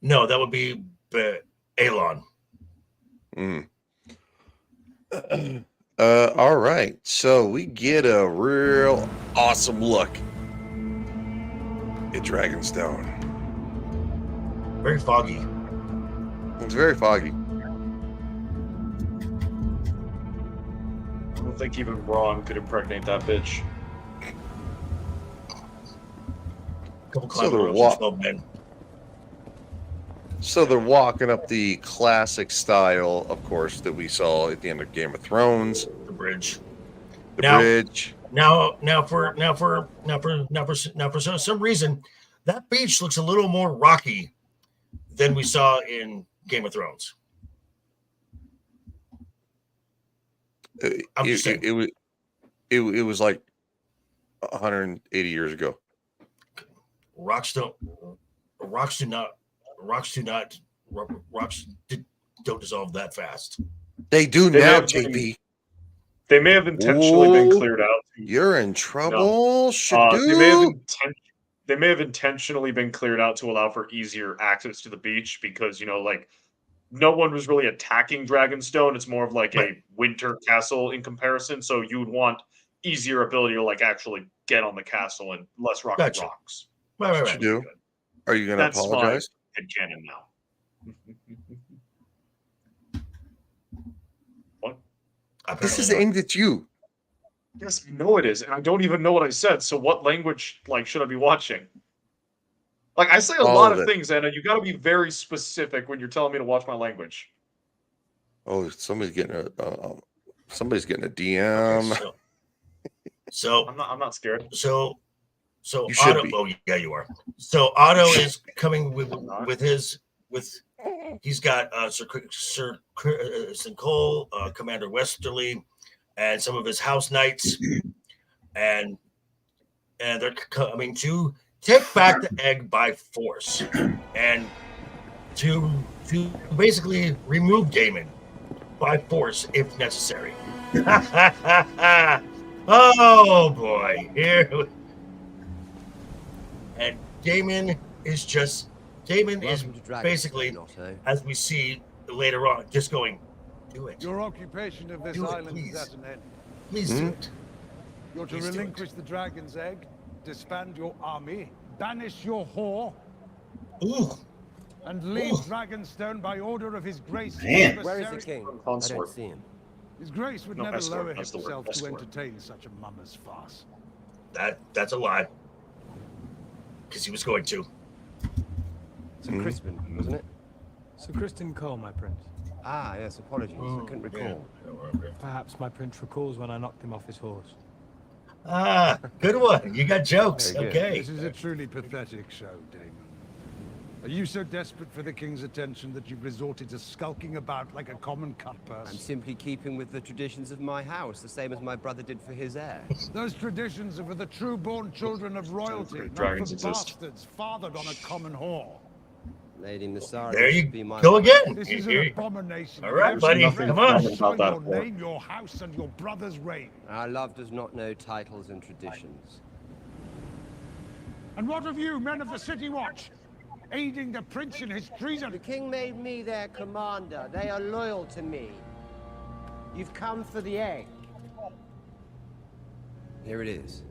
No, that would be Aelon. Mm. All right. So we get a real awesome look at Dragonstone. Very foggy. It's very foggy. I don't think even Braun could impregnate that bitch. Couple So they're climbing ropes and 12 men. So they're walking up the classic style, of course, that we saw at the end of Game of Thrones. The bridge. The Now- bridge. Now for some reason, that beach looks a little more rocky than we saw in Game of Thrones. I'm It, just saying. it was like 180 years ago. Rocks don't dissolve that fast. They do They may now, have been- JP. They may have intentionally been Ooh, cleared out. You're in trouble, They may have intentionally been cleared out to allow for easier access to the beach because, like, no one was really attacking Dragonstone. It's more of like a winter castle in comparison. So you would want easier ability to like actually get on the castle and less rocky Gotcha. rocks. What you do? Are you going to That's apologize? my headcanon now. What? This is aimed at you. Yes, I know it is, and I don't even know what I said. So what language should I be watching? Like I say a All lot of of it. things, Anna. You got to be very specific when you're telling me to watch my language. Oh, somebody's getting a DM. Okay, so I'm not scared. So You should Otto. be. Oh yeah, you are. So Otto is coming with he's got Sir Cole, Commander Westerly, and some of his house knights, and they're coming to take back the egg by force, and to basically remove Damon by force if necessary. Oh boy, here. And Damon is basically, as we see later on, just going, do it. Your occupation of this Do it, island please. is at an end. Please do it. You're to Please do it. relinquish the dragon's egg, disband your army, banish your whore, and leave Dragonstone by order of his grace. Man. Where is the king? I Consort. don't see him. His grace would No, never escort, lower that's the word, himself to escort. entertain such a mummer's farce. That's a lie. Because he was going to. Sir Crispin, wasn't it? Sir Kristen Cole, my prince. Ah, yes, apologies. I couldn't recall. Perhaps my prince recalls when I knocked him off his horse. Ah, good one. You got jokes. Very good. Okay. This is a truly pathetic show, Damon. Are you so desperate for the king's attention that you've resorted to skulking about like a common cutpurse? I'm simply keeping with the traditions of my house, the same as my brother did for his heir. Those traditions are for the true-born children of royalty, not Dragons for exist. bastards fathered on a common whore. Lady Nassari There should you be my go wife. again. This is an Here- abomination. All right, You buddy, have come on. to About that your war. name, your house, and your brother's reign. Our love does not know titles and traditions. And what of you, men of the City Watch? Aiding the prince in his treason? The king made me their commander. They are loyal to me. You've come for the egg. Here it is.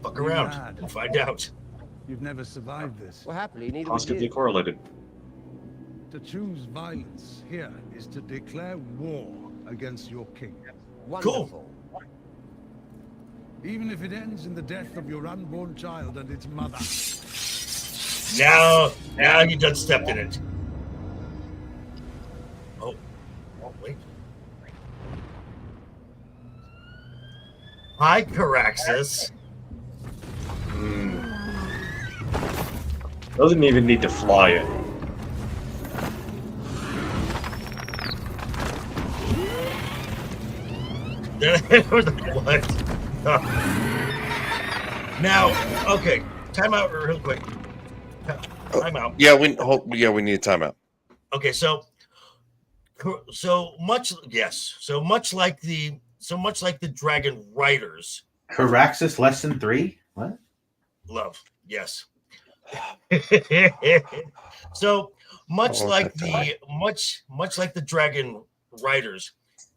Fuck around mad. and find out. You've never survived this. Well, happily, neither would Positively you. correlated. To choose violence here is to declare war against your king. Wonderful. Even if it ends in the death of your unborn child and its mother. Now you done stepped in it. Oh, wait. Hi, Caraxus. Doesn't even need to fly it. What? Now, okay. Time out real quick. Time out. Yeah, we need a timeout. Okay, so much like the Dragon Riders. Caraxus lesson 3? What? Love, yes. So much like the Dragon Riders,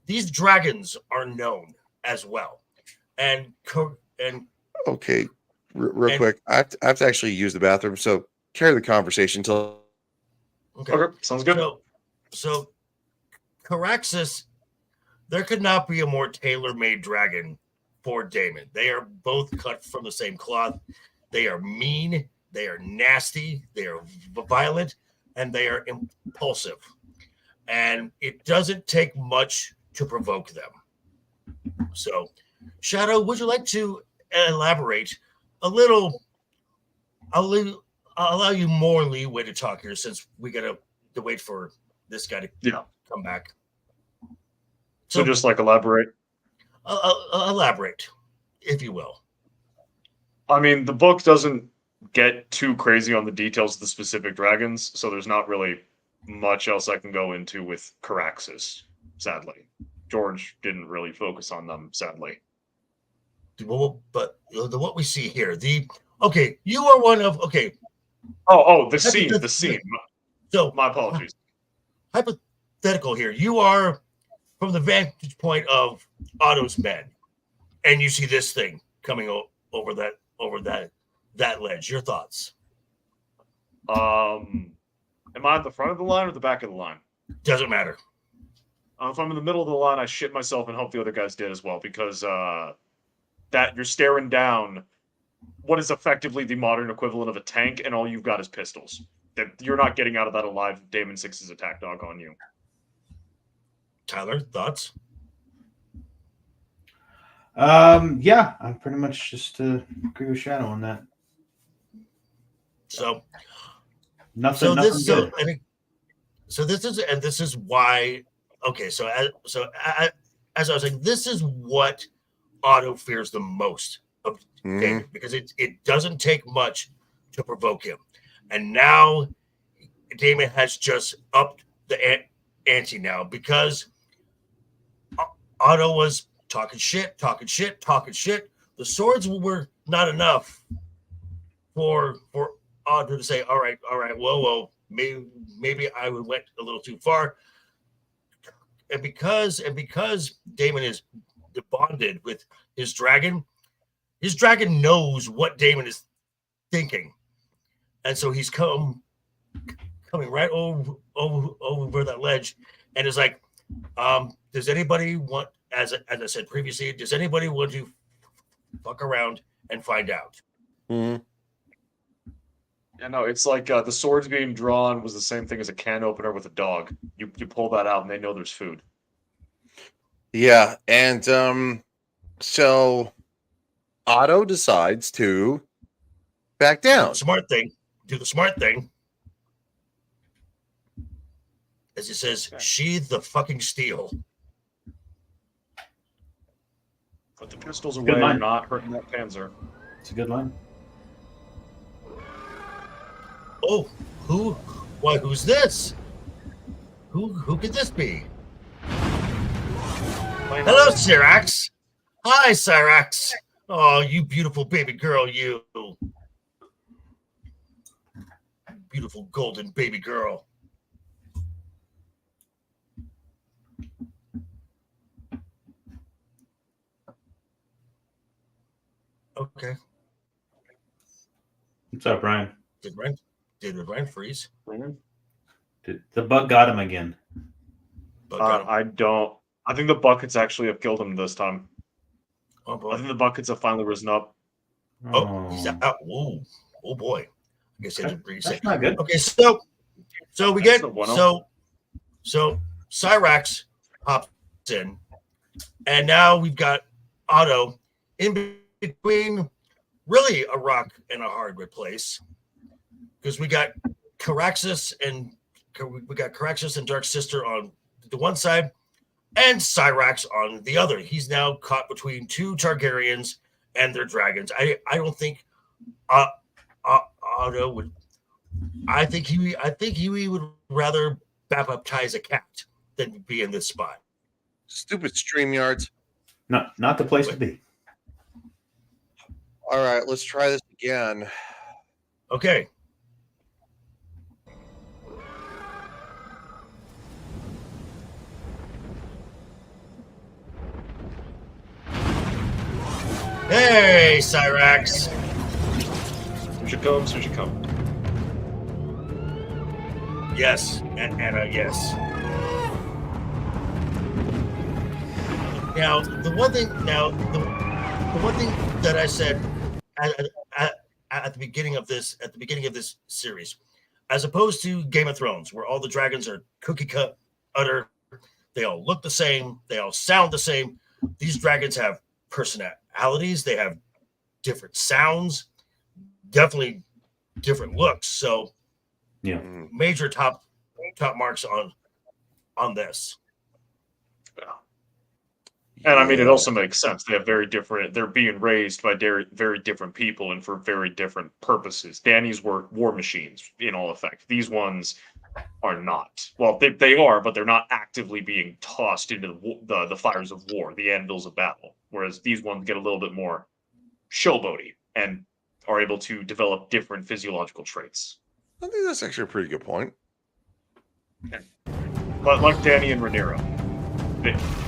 these dragons are known as well, and Okay, real quick, I have to actually use the bathroom, so carry the conversation till. Okay, sounds good. So Caraxus, there could not be a more tailor-made dragon for Damon. They are both cut from the same cloth. They are mean, they are nasty, they are violent, and they are impulsive. And it doesn't take much to provoke them. So, Shadow, would you like to elaborate a little? I'll allow you more leeway to talk here since we got to wait for this guy to come back. So just like elaborate. Elaborate, if you will. I mean, the book doesn't get too crazy on the details of the specific dragons, so there's not really much else I can go into with Caraxes, sadly. George didn't really focus on them, sadly. Well, but what we see here, you are one of the scene. So my apologies. Hypothetical here. You are from the vantage point of Otto's men, and you see this thing coming over that ledge. Your thoughts? Am I at the front of the line or the back of the line? Doesn't matter. If I'm in the middle of the line, I shit myself and hope the other guys did as well, because that you're staring down what is effectively the modern equivalent of a tank, and all you've got is pistols. That you're not getting out of that alive if Damon Six's attack dog on you. Tyler, thoughts? Yeah, I'm pretty much just agree with Shadow on that. So nothing good. This is why. Okay, as I was saying, this is what Otto fears the most of Damon, because it doesn't take much to provoke him, and now Damon has just upped the ante now, because Otto was talking shit. The swords were not enough for Otto to say, all right, whoa, maybe I went a little too far. And because Damon is bonded with his dragon knows what Damon is thinking, and so he's coming right over that ledge, and is like, does anybody want, as I said previously, does anybody want to fuck around and find out? Yeah, no, it's like the swords being drawn was the same thing as a can opener with a dog. You pull that out and they know there's food. Yeah, and so Otto decides to back down. Do the smart thing. As he says, sheathe the fucking steel. Put the pistols away, you're not hurting that Panzer. It's a good line. Oh, who's this? Who could this be? Hello, Syrax. Hi, Syrax. Oh, you beautiful baby girl, you. Beautiful golden baby girl. Okay. What's up, Ryan? Did Ryan freeze? The bug got him again. I don't. I think the buckets actually have killed him this time. Oh boy. I think the buckets have finally risen up. Oh, he's out. Whoa. Oh boy. I guess I didn't really say. That's not good. Okay, so we get so Syrax hops in, and now we've got Otto in between really a rock and a hard place, because we got Caraxes and Dark Sister on the one side and Syrax on the other. He's now caught between two Targaryens and their dragons. I don't think Otto would. I think he would rather baptize a cat than be in this spot. Stupid StreamYards. Not the place to be. All right, let's try this again. Okay. Hey, Syrax. Here she comes. Yes, and yes. Now, the one thing that I said at the beginning of this series, as opposed to Game of Thrones, where all the dragons are cookie cutter, they all look the same, they all sound the same. These dragons have personalities, they have different sounds, definitely different looks. So, yeah, major top marks on this. And I mean, it also makes sense. They have very different. They're being raised by very different people and for very different purposes. Danny's were war machines in all effect. These ones are not. Well, they are, but they're not actively being tossed into the fires of war, the anvils of battle. Whereas these ones get a little bit more showboaty and are able to develop different physiological traits. I think that's actually a pretty good point. But like Danny and Rhaenyra,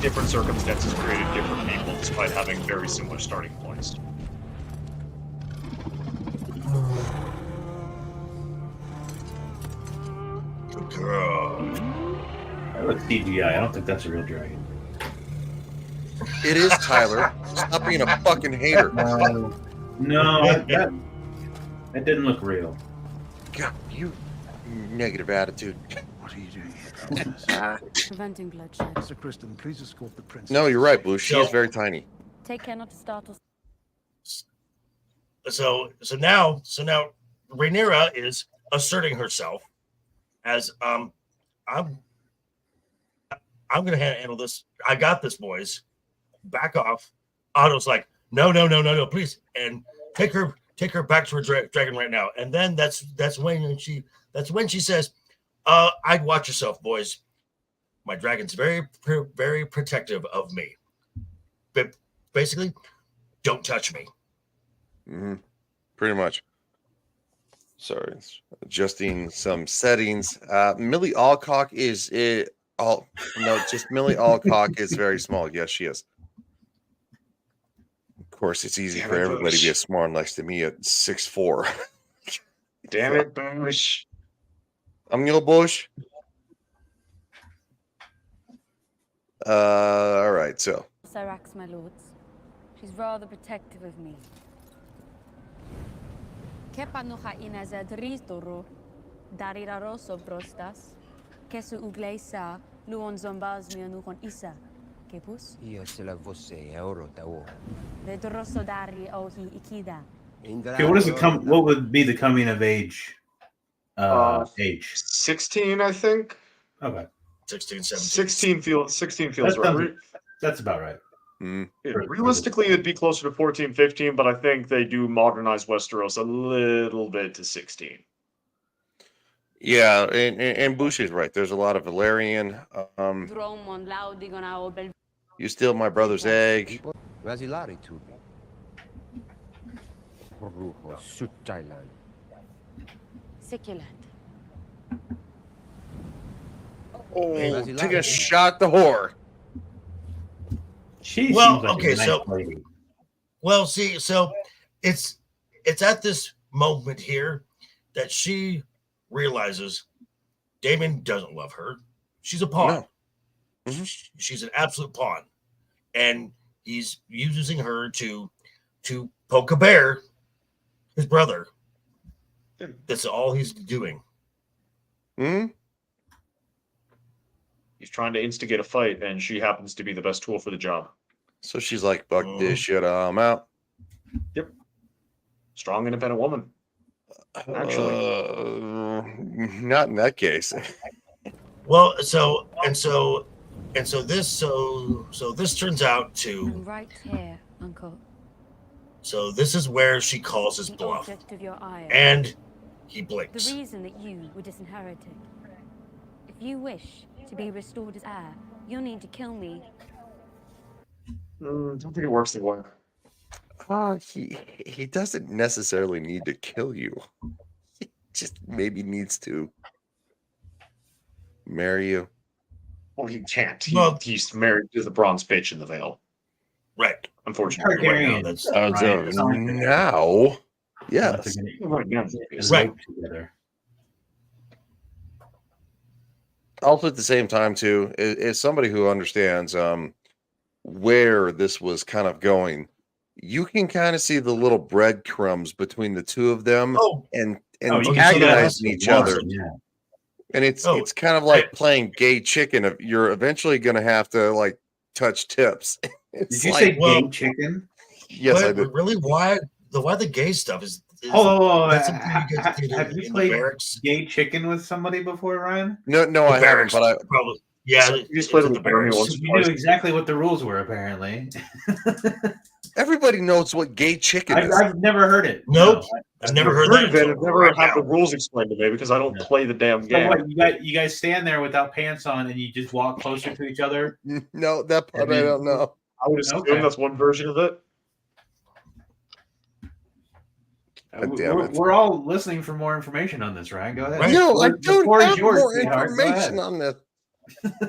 different circumstances created different people despite having very similar starting points. Good girl. That looks CGI. I don't think that's a real dragon. It is, Tyler. Stop being a fucking hater. No, that didn't look real. God, you negative attitude. What are you doing here, Preventing bloodshed. Mr. Clifton, please escort the princess. No, you're right, Blue. She is very tiny. Take care not to startle. So now Rhaenyra is asserting herself as I'm gonna handle this. I got this, boys. Back off. Otto's like, no, please, and take her back to her dragon right now. And then that's when she says, I'd watch yourself, boys. My dragon's very protective of me. But basically, don't touch me. Mm-hmm. Pretty much. Sorry, adjusting some settings. Millie Alcock is it? Oh no, just Millie Alcock is very small. Yes, she is. Of course, it's easy for everybody to be a smart next to me at 6'4". Damn it, Bush. I'm your Bush. All right, so. Syrax, my lords. She's rather protective of me. Kepanucha inaza dristoro, dariraro sobrostas, kesu uglesa, luon zombaz mianuchon isa, kepus? Io se la fosse euro tao. Vedroso dari ohi ikida. Okay, what would be the coming of age? Age 16, I think. Okay. 16, 17. 16 feels right. That's about right. Realistically, it'd be closer to 14, 15, but I think they do modernize Westeros a little bit to 16. Yeah, and Boucher's right. There's a lot of Valerian. You steal my brother's egg. Vasilari to me. Ruho Sutailan. Siculant. Oh, take a shot, the whore. She Well, seems like okay, a nice so lady. well, see, so it's at this moment here that she realizes Daemon doesn't love her. She's a pawn. No. Mm-hmm. She's an absolute pawn, and he's using her to poke a bear, his brother. That's all he's doing. Hmm. He's trying to instigate a fight, and she happens to be the best tool for the job. So she's like, "Fuck this shit, I'm out." Yep. Strong, independent woman. Actually, not in that case. Well, so this turns out to. Right here, Uncle. So this is where she calls his bluff, Object of your ire. and he blinks. The reason that you were disinherited. If you wish to be restored as heir, you'll need to kill me. don't think it works that way. He doesn't necessarily need to kill you. He just maybe needs to marry you. Well, he can't. Well- He's married to the bronze bitch in the Vale. Right. Unfortunately. Targaryen. That's So now, yes. Right now. Right. Together. Also, at the same time, too, is somebody who understands where this was kind of going. You can kind of see the little breadcrumbs between the two of them and you can see antagonizing that. each other. Yeah. And it's kind of like playing gay chicken. You're eventually going to have to like touch tips. Did you say gay chicken? Yes, but I did. really, why the gay stuff is Oh, that's something you get to do have you in the played barracks. gay chicken with somebody before, Ryan? No, I haven't. But Probably. Yeah, So you just played with the Bears once or You knew twice. exactly what the rules were, apparently. Everybody knows what gay chicken is. I've never heard it. Nope. No, I've never heard Heard that of it. I've until never right had the now. rules explained to me because I don't play the damn So game. what, you guys stand there without pants on and you just walk closer to each other? No, that part And I then- don't know. I would assume Okay. that's one version of it. God damn it. We're all listening for more information on this, Ryan. Go ahead. Right. No, I The don't floor is have yours, more sweetheart. Go information ahead. on this.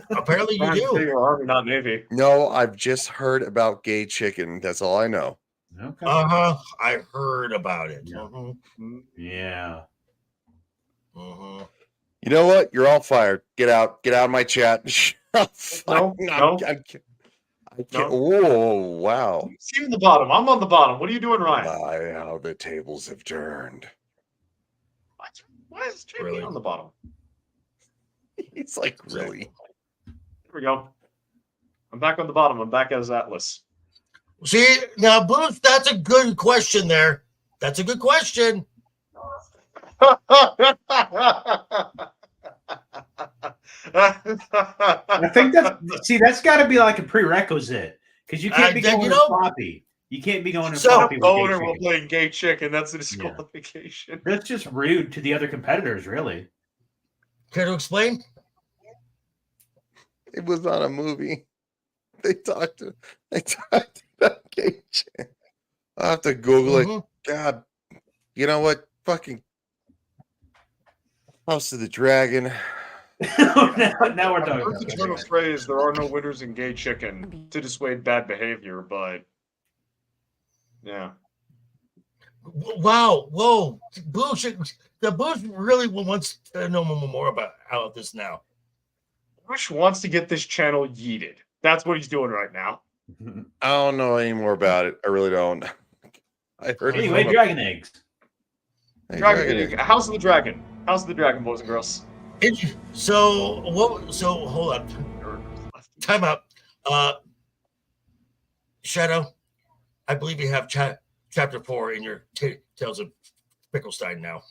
Apparently you Trying to do. say your Army, not Navy. No, I've just heard about gay chicken. That's all I know. Okay. I heard about it. Yeah. Mhm. Yeah. Mhm. You know what? You're all fired. Get out. Get out of my chat. No, no. I can't. No. Oh, wow. See on the bottom. I'm on the bottom. What are you doing, Ryan? My, how the tables have turned. Why is JP Really? on the bottom? He's like, really? Here we go. I'm back on the bottom. I'm back as Atlas. See, now, Booth, that's a good question there. That's a good question. I think that's got to be like a prerequisite because you can't be going to floppy. You can't be going to floppy. with Owner gay while chicken. playing gay chicken. That's a disqualification. That's just rude to the other competitors, really. Care to explain? It was on a movie. They talked about gay chicken. I'll have to Google it. God, you know what? Fucking House of the Dragon. now we're talking Heard about the turn of phrase, there are no winners in gay chicken to dissuade bad behavior, but yeah. Wow. Whoa. Booth, the Booth really wants to know more about this now. Bush wants to get this channel yeeted. That's what he's doing right now. I don't know any more about it. I really don't. I heard it Anyway, from dragon eggs. Hey, Dragon, Dragon. House of the Dragon. House of the Dragon, boys and girls. So what? So hold on. Time out. Shadow, I believe you have chapter 4 in your Tales of Picklestein now.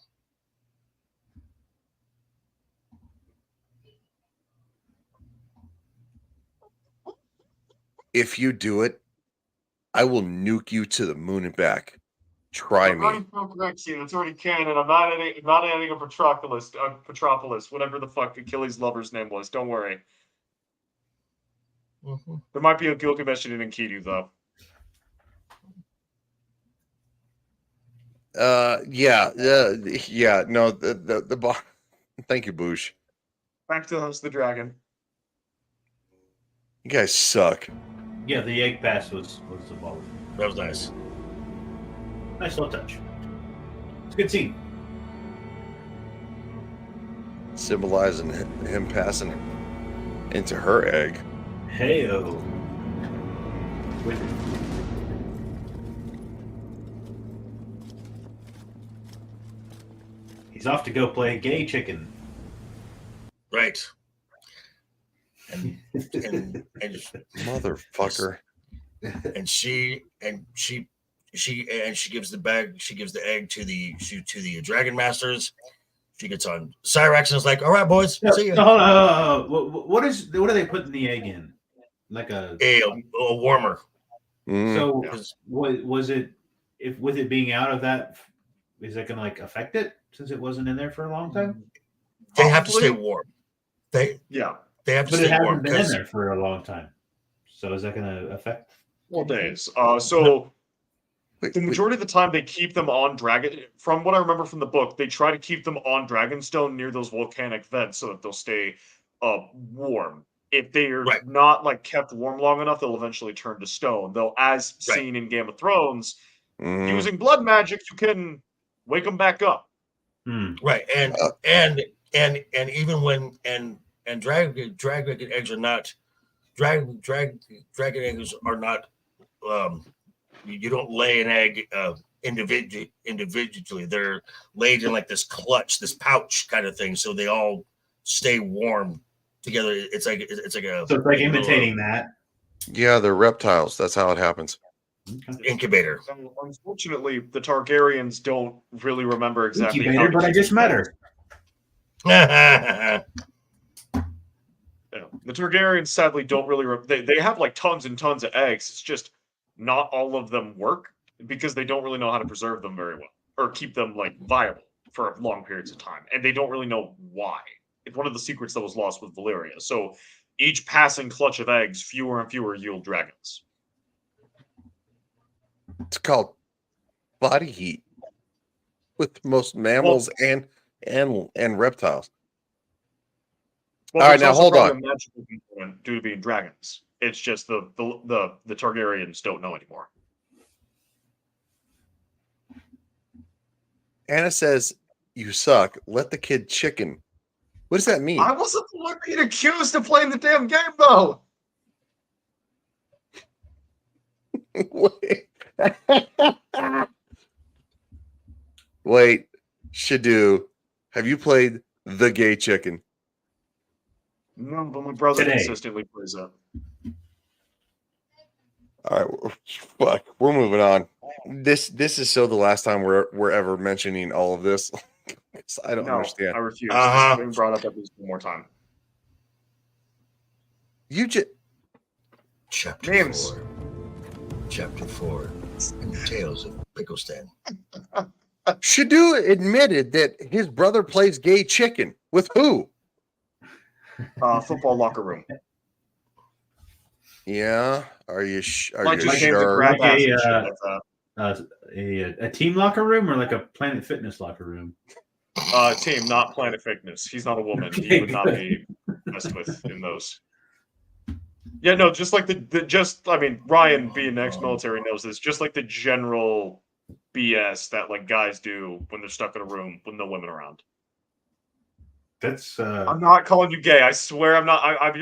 If you do it, I will nuke you to the moon and back. Try me. It's already canon. I'm not adding a Petropolis, whatever the fuck Achilles' lover's name was. Don't worry. Mm-hmm. There might be a Gilgamesh and an Enkidu, though. Yeah. No, the thank you, Boosh. Back to the House of the Dragon. You guys suck. Yeah, the egg pass was the ball. That was nice. Nice little touch. It's a good scene. Symbolizing him passing into her egg. Hey-o. With it. He's off to go play gay chicken. Right. And Motherfucker. And she gives the egg to the Dragon Masters. She gets on Cyrax and is like, "All right, boys, see you." Hold on. What do they put in the egg in? Like a warmer. So was it with it being out of that? Is that going to like affect it since it wasn't in there for a long time? They have to stay warm. They have to But stay it hasn't warm been in there for a long time. So is that going to affect? Well, days. So the majority of the time they keep them on Dragon. From what I remember from the book, they try to keep them on Dragonstone near those volcanic vents so that they'll stay warm. If they are not like kept warm long enough, they'll eventually turn to stone. Though, as seen in Game of Thrones, using blood magic, you can wake them back up. Right, and even when dragon eggs are not dragon eggs are not you don't lay an egg individually. They're laid in like this clutch, this pouch kind of thing, so they all stay warm together. It's like a So it's like imitating that. Yeah, they're reptiles. That's how it happens. Incubator. So, unfortunately, the Targaryens don't really remember exactly Incubator, how to but I keep just them met warm. her. Yeah. The Targaryens sadly don't really. They have like tons and tons of eggs. It's just not all of them work because they don't really know how to preserve them very well or keep them like viable for long periods of time, and they don't really know why. It's one of the secrets that was lost with Valyria. So each passing clutch of eggs, fewer and fewer yield dragons. It's called body heat with most mammals and reptiles. Well, All right, there's now also hold probably on. a magical component due to being dragons. It's just the Targaryens don't know anymore. Anna says, "You suck. Let the kid chicken." What does that mean? I wasn't the one being accused of playing the damn game, though. Wait, Shadu, have you played the gay chicken? No, but my brother Today. consistently plays it. All right, fuck. We're moving on. This is so the last time we're ever mentioning all of this. I don't understand. I refuse. This is being brought up at least one more time. You just Chapter 4. Chapter 4. Tales of Picklestan. Shadu admitted that his brother plays gay chicken. With who? Football locker room. Yeah. Are you sure? Like a team locker room or like a Planet Fitness locker room? Team, not Planet Fitness. He's not a woman. He would not be messed with in those. Yeah, no, just like Ryan being ex-military knows this. Just like the general BS that like guys do when they're stuck in a room with no women around. That's. I'm not calling you gay. I swear I'm not. I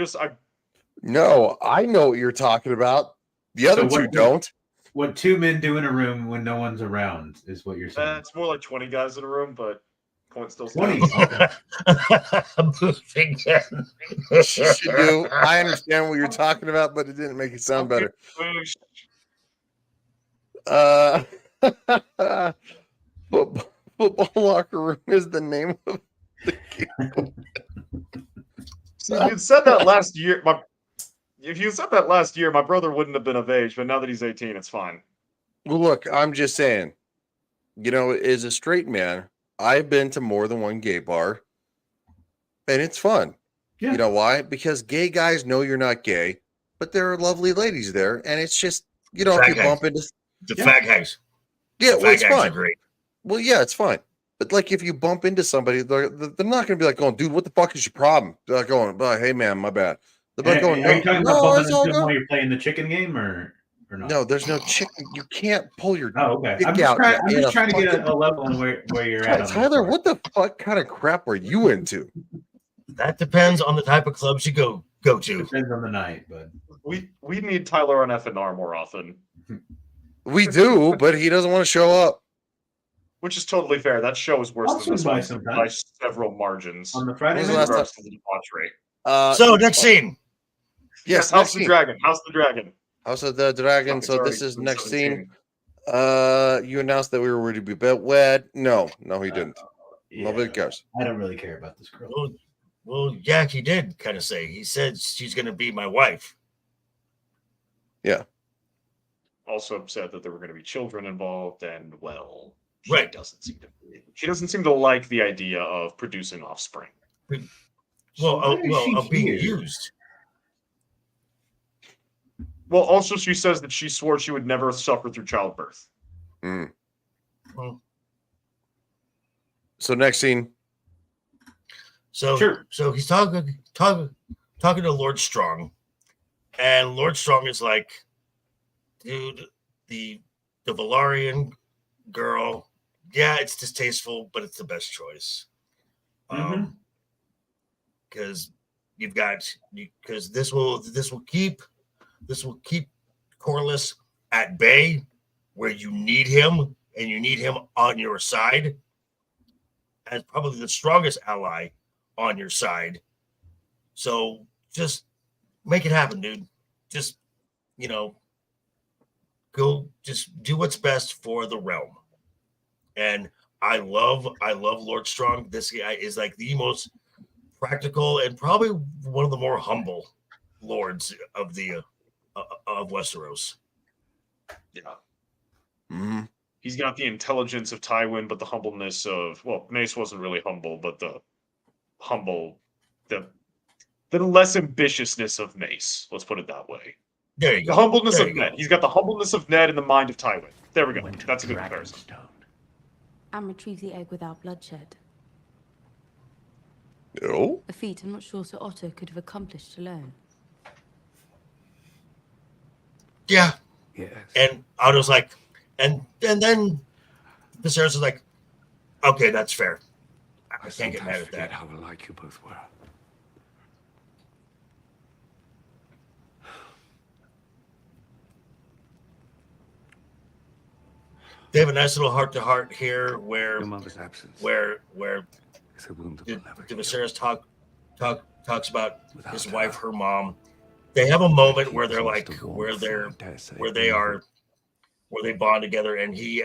No, I know what you're talking about. The other two don't. What two men do in a room when no one's around is what you're saying. It's more like 20 guys in a room, but point still 20. stands. Shadu, I understand what you're talking about, but it didn't make it sound better. Football locker room is the name of the game. See, if you'd said that last year, if you said that last year, my brother wouldn't have been of age. But now that he's 18, it's fine. Well, look, I'm just saying. As a straight man, I've been to more than one gay bar, and it's fun. Yeah. You know why? Because gay guys know you're not gay, but there are lovely ladies there, and it's just if you bump into fag hags. Yeah, well, it's Fag hags are fine. great. Well, yeah, it's fine. But like, if you bump into somebody, they're not going to be like, "Going, dude, what the fuck is your problem?" They're like, "Going, hey man, my bad." They're like, "Going, Are you talking about no, bumping it's all into them good." while you're playing the chicken game or not? No, there's no chicken. You can't pull your okay. dick I'm just out. trying to get a level on where you're at. Tyler, what the fuck kind of crap are you into? That depends on the type of clubs you go to. Depends on the night, but we need Tyler on F&R more often. We do, but he doesn't want to show up. Which is totally fair. That show is worse I'll than this swing by one sometimes. by several margins. On the Friday in night? regards to the debauchery. So next scene. Yes, House of the Dragon. House of the Dragon. House of the Dragon. It's So already this is been next 17. scene. You announced that we were ready to be wed. No, he didn't. Nobody cares. I don't really care about this girl. Well, yeah, he did kind of say. He said she's going to be my wife. Yeah. Also said that there were going to be children involved, and she Right. She doesn't seem to like the idea of producing offspring. Of being used. Well, also she says that she swore she would never suffer through childbirth. Mm. Well, So next scene. So he's talking to Lord Strong, and Lord Strong is like, dude, the Valarian girl, yeah, it's distasteful, but it's the best choice. Because this will keep Corlys at bay, where you need him, and you need him on your side as probably the strongest ally on your side. So just make it happen, dude. Just go, just do what's best for the realm. And I love Lord Strong. This guy is like the most practical, and probably one of the more humble lords of the of Westeros. Yeah. Mm-hmm. He's got the intelligence of Tywin, but the humbleness of, well, Mace wasn't really humble, but the less ambitiousness of Mace. Let's put it that way. There you go. The humbleness There of you Ned. go. He's got the humbleness of Ned in the mind of Tywin. There we go. That's a good comparison. And retrieve the egg without bloodshed. No. A feat I'm not sure Sir Otto could have accomplished alone. Yeah. Yes. And Otto's like, and then Viserys is like, okay, that's fair. I can't get mad at that. How alike you both were. They have a nice little heart-to-heart here where Your mother's absence. where It's a wound that the will never Viserys talks about his wife, her mom. They have a moment where they're like, where they bond together, and he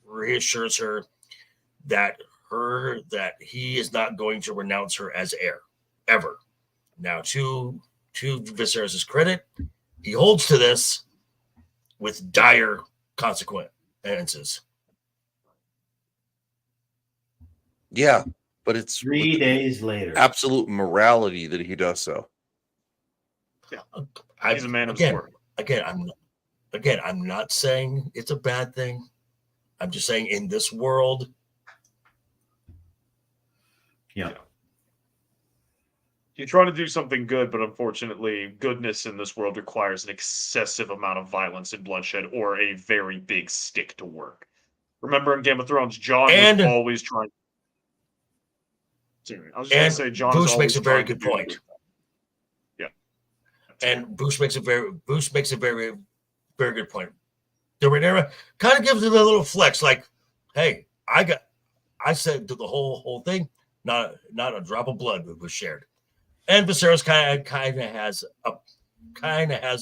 reassures her that he is not going to renounce her as heir ever. Now, to Viserys' credit, he holds to this with dire consequences. Yeah, but it's 3 days later. Absolute morality that he does so. Yeah, he's a man of his word. I'm not saying it's a bad thing. I'm just saying in this world. Yeah. You try to do something good, but unfortunately, goodness in this world requires an excessive amount of violence and bloodshed or a very big stick to work. Remember in Game of Thrones, Jon was always trying. I was just going to say, Jon Boosh makes a very good point. Yeah. And Boosh makes a very, very good point. The Rhaenyra kind of gives it a little flex, like, "Hey, I said the whole thing, not a drop of blood was shared." And Viserys kind of has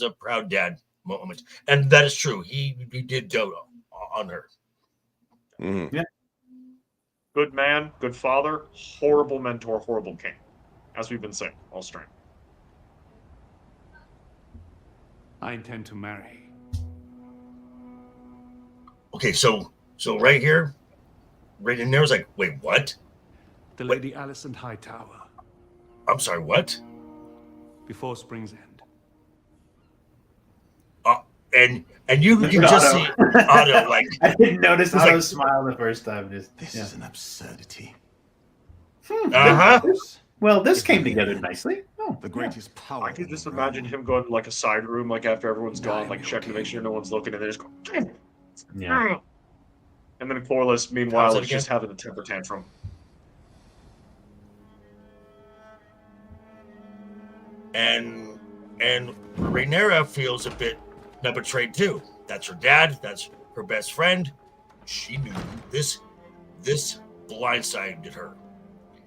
a proud dad moment, and that is true. He did dote on her. Mm-hmm. Yeah. Good man, good father, horrible mentor, horrible king. As we've been saying, all strength. I intend to marry. Okay, so right here, Rhaenyra's like, "Wait, what?" The Lady Alicent Hightower. I'm sorry, what? Before Spring's End. And you can just see Otto like. I didn't notice like, Otto's smile the first time. This is an absurdity. Well, this came together nicely. Oh, The greatest power. I could just imagine him going to like a side room, like after everyone's gone, like checking to make sure no one's looking, and they just go, yeah. And then Corlys, meanwhile, How's it is just having a temper tantrum. And Rhaenyra feels a bit betrayed too. That's her dad. That's her best friend. She knew this blindsided her.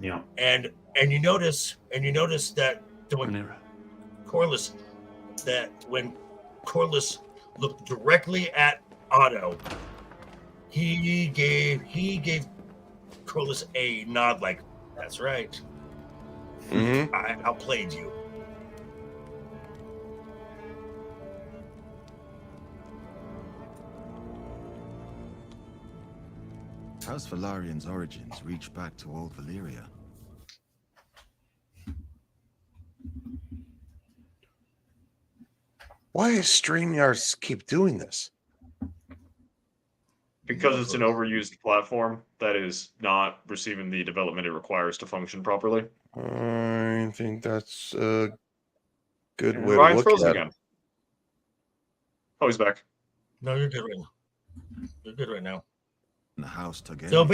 Yeah. And you notice that when Corlys looked directly at Otto, he gave Corlys a nod like, "That's right. Mm-hmm. I outplayed you." House Valarian's origins reach back to old Valyria. Why does StreamYard keep doing this? Because it's an overused platform that is not receiving the development it requires to function properly. I think that's a good way Ryan's to look frozen at again. it. Oh, he's back. No, you're good right now. You're good right now. The house together. So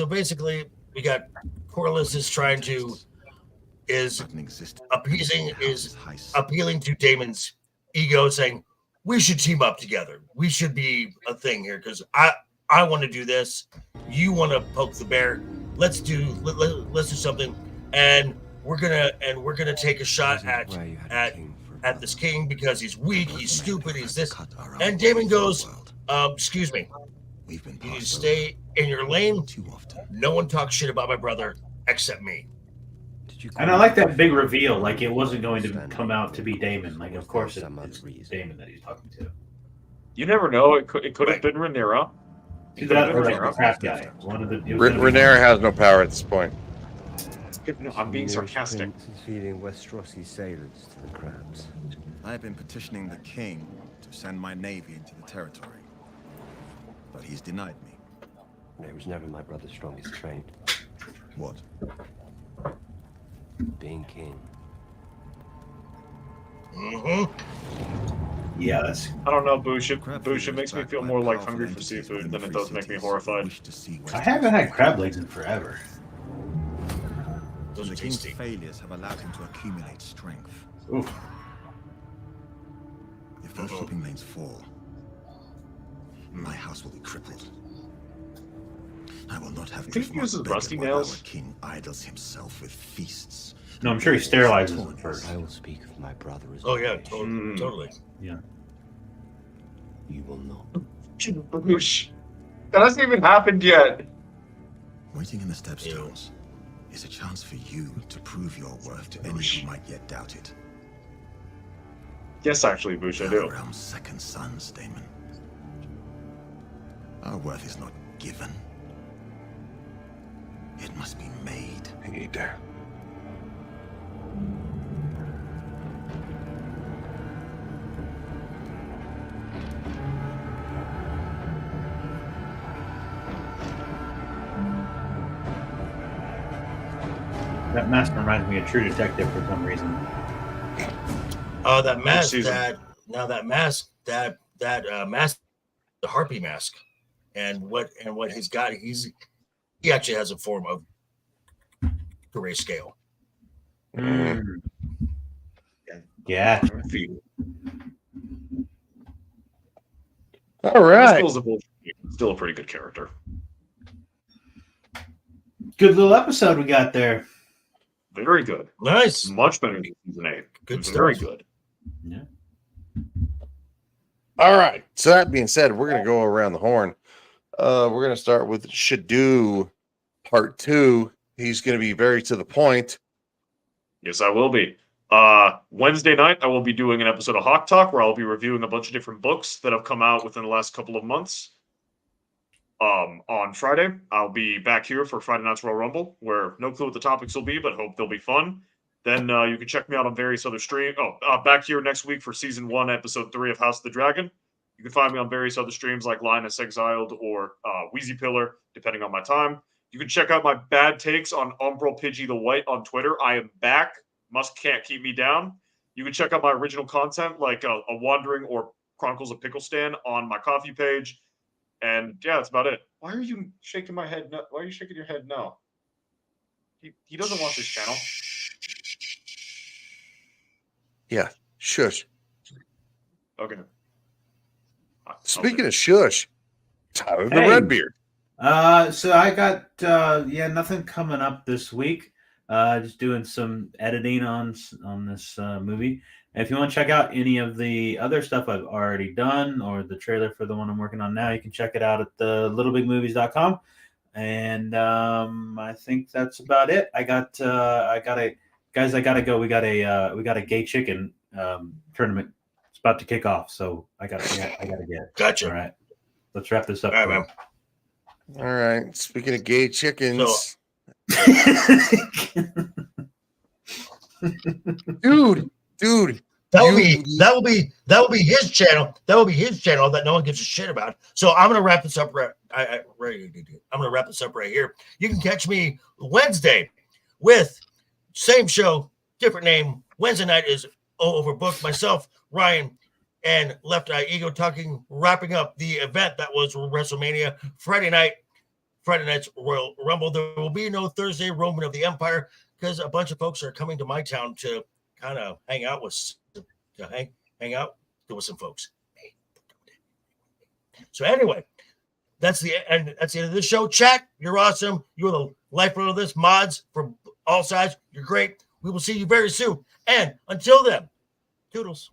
basically, we got Corlys is appealing to Daemon's ego, saying we should team up together. We should be a thing here because I want to do this. You want to poke the bear. Let's do something, and we're gonna take a shot at this king because he's weak, he's stupid, he's this. And Daemon goes, "Excuse me. You need to stay in your lane. No one talks shit about my brother except me." And I like that big reveal. Like it wasn't going to come out to be Damon. Like, of course, it's Damon that he's talking to. You never know. It could have been Rhaenyra. It could have been Like the Rhaenyra. crap guy. Rhaenyra has no power at this point. No, I'm being sarcastic. Is feeding Westerosi sailors to the crabs. I have been petitioning the king to send my navy into the territory, but he's denied me. It was never my brother's strongest trait. What? Being king. Yeah, that's. I don't know, Busha. Busha makes me feel more like hungry for seafood than it does make me horrified. I haven't had crab legs in forever. The king's failures have allowed him to accumulate strength. Oof. If those shipping lanes fall, my house will be crippled. I will not have He uses rusty nails. Our king idles himself with feasts. No, I'm sure he sterilizes them first. I will speak of my brother as Oh yeah, totally. Yeah. You will not. Boosh. That hasn't even happened yet. Waiting in the stepstones is a chance for you to prove your worth to any who might yet doubt it. Yes, actually, Boosh, I do. Our realm's second sons, Damon. Our worth is not given. It must be made. That mask reminds me of True Detective for some reason. That mask, that mask, the harpy mask, and what he's got, he actually has a form of grayscale. Yeah. All right. Still a pretty good character. Good little episode we got there. Very good. Nice. Much better than season 8. Good stuff. Very good. Yeah. All right. So that being said, we're going to go around the horn. We're going to start with Shadu Part 2. He's going to be very to the point. Yes, I will be. Wednesday night, I will be doing an episode of Hawk Talk where I'll be reviewing a bunch of different books that have come out within the last couple of months. On Friday, I'll be back here for Friday Night's Royal Rumble, where no clue what the topics will be, but hope they'll be fun. Then you can check me out on various other streams. Back here next week for Season 1, Episode 3 of House of the Dragon. You can find me on various other streams like Linus Exiled or Wheezy Pillar, depending on my time. You can check out my bad takes on Umbral Pidgey the White on Twitter. I am back. Can't keep me down. You can check out my original content like a Wandering or Chronicles of Picklestan on my coffee page. And yeah, that's about it. Why are you shaking my head? Why are you shaking your head now? He doesn't watch this channel. Yeah, shush. Okay. Speaking of shush, Tyler the Hey. Redbeard. So I got nothing coming up this week. Just doing some editing on this movie. If you want to check out any of the other stuff I've already done or the trailer for the one I'm working on now, you can check it out at the littlebigmovies.com. And I think that's about it. I gotta go. We got a gay chicken tournament. It's about to kick off, so I gotta get. Gotcha. All right, let's wrap this up. All right, man. All right. Speaking of gay chickens, dude. That will be his channel. That will be his channel that no one gives a shit about. So I'm gonna wrap this up I'm gonna wrap this up right here. You can catch me Wednesday with same show, different name. Wednesday night is overbooked. Myself, Ryan, and Left Eye Ego wrapping up the event that was WrestleMania. Friday night's Royal Rumble. There will be no Thursday Roman of the Empire because a bunch of folks are coming to my town to kind of hang out with some folks. So anyway, that's the end of the show. Chat, you're awesome. You're the lifeblood of this. Mods from all sides, you're great. We will see you very soon. And until then, toodles.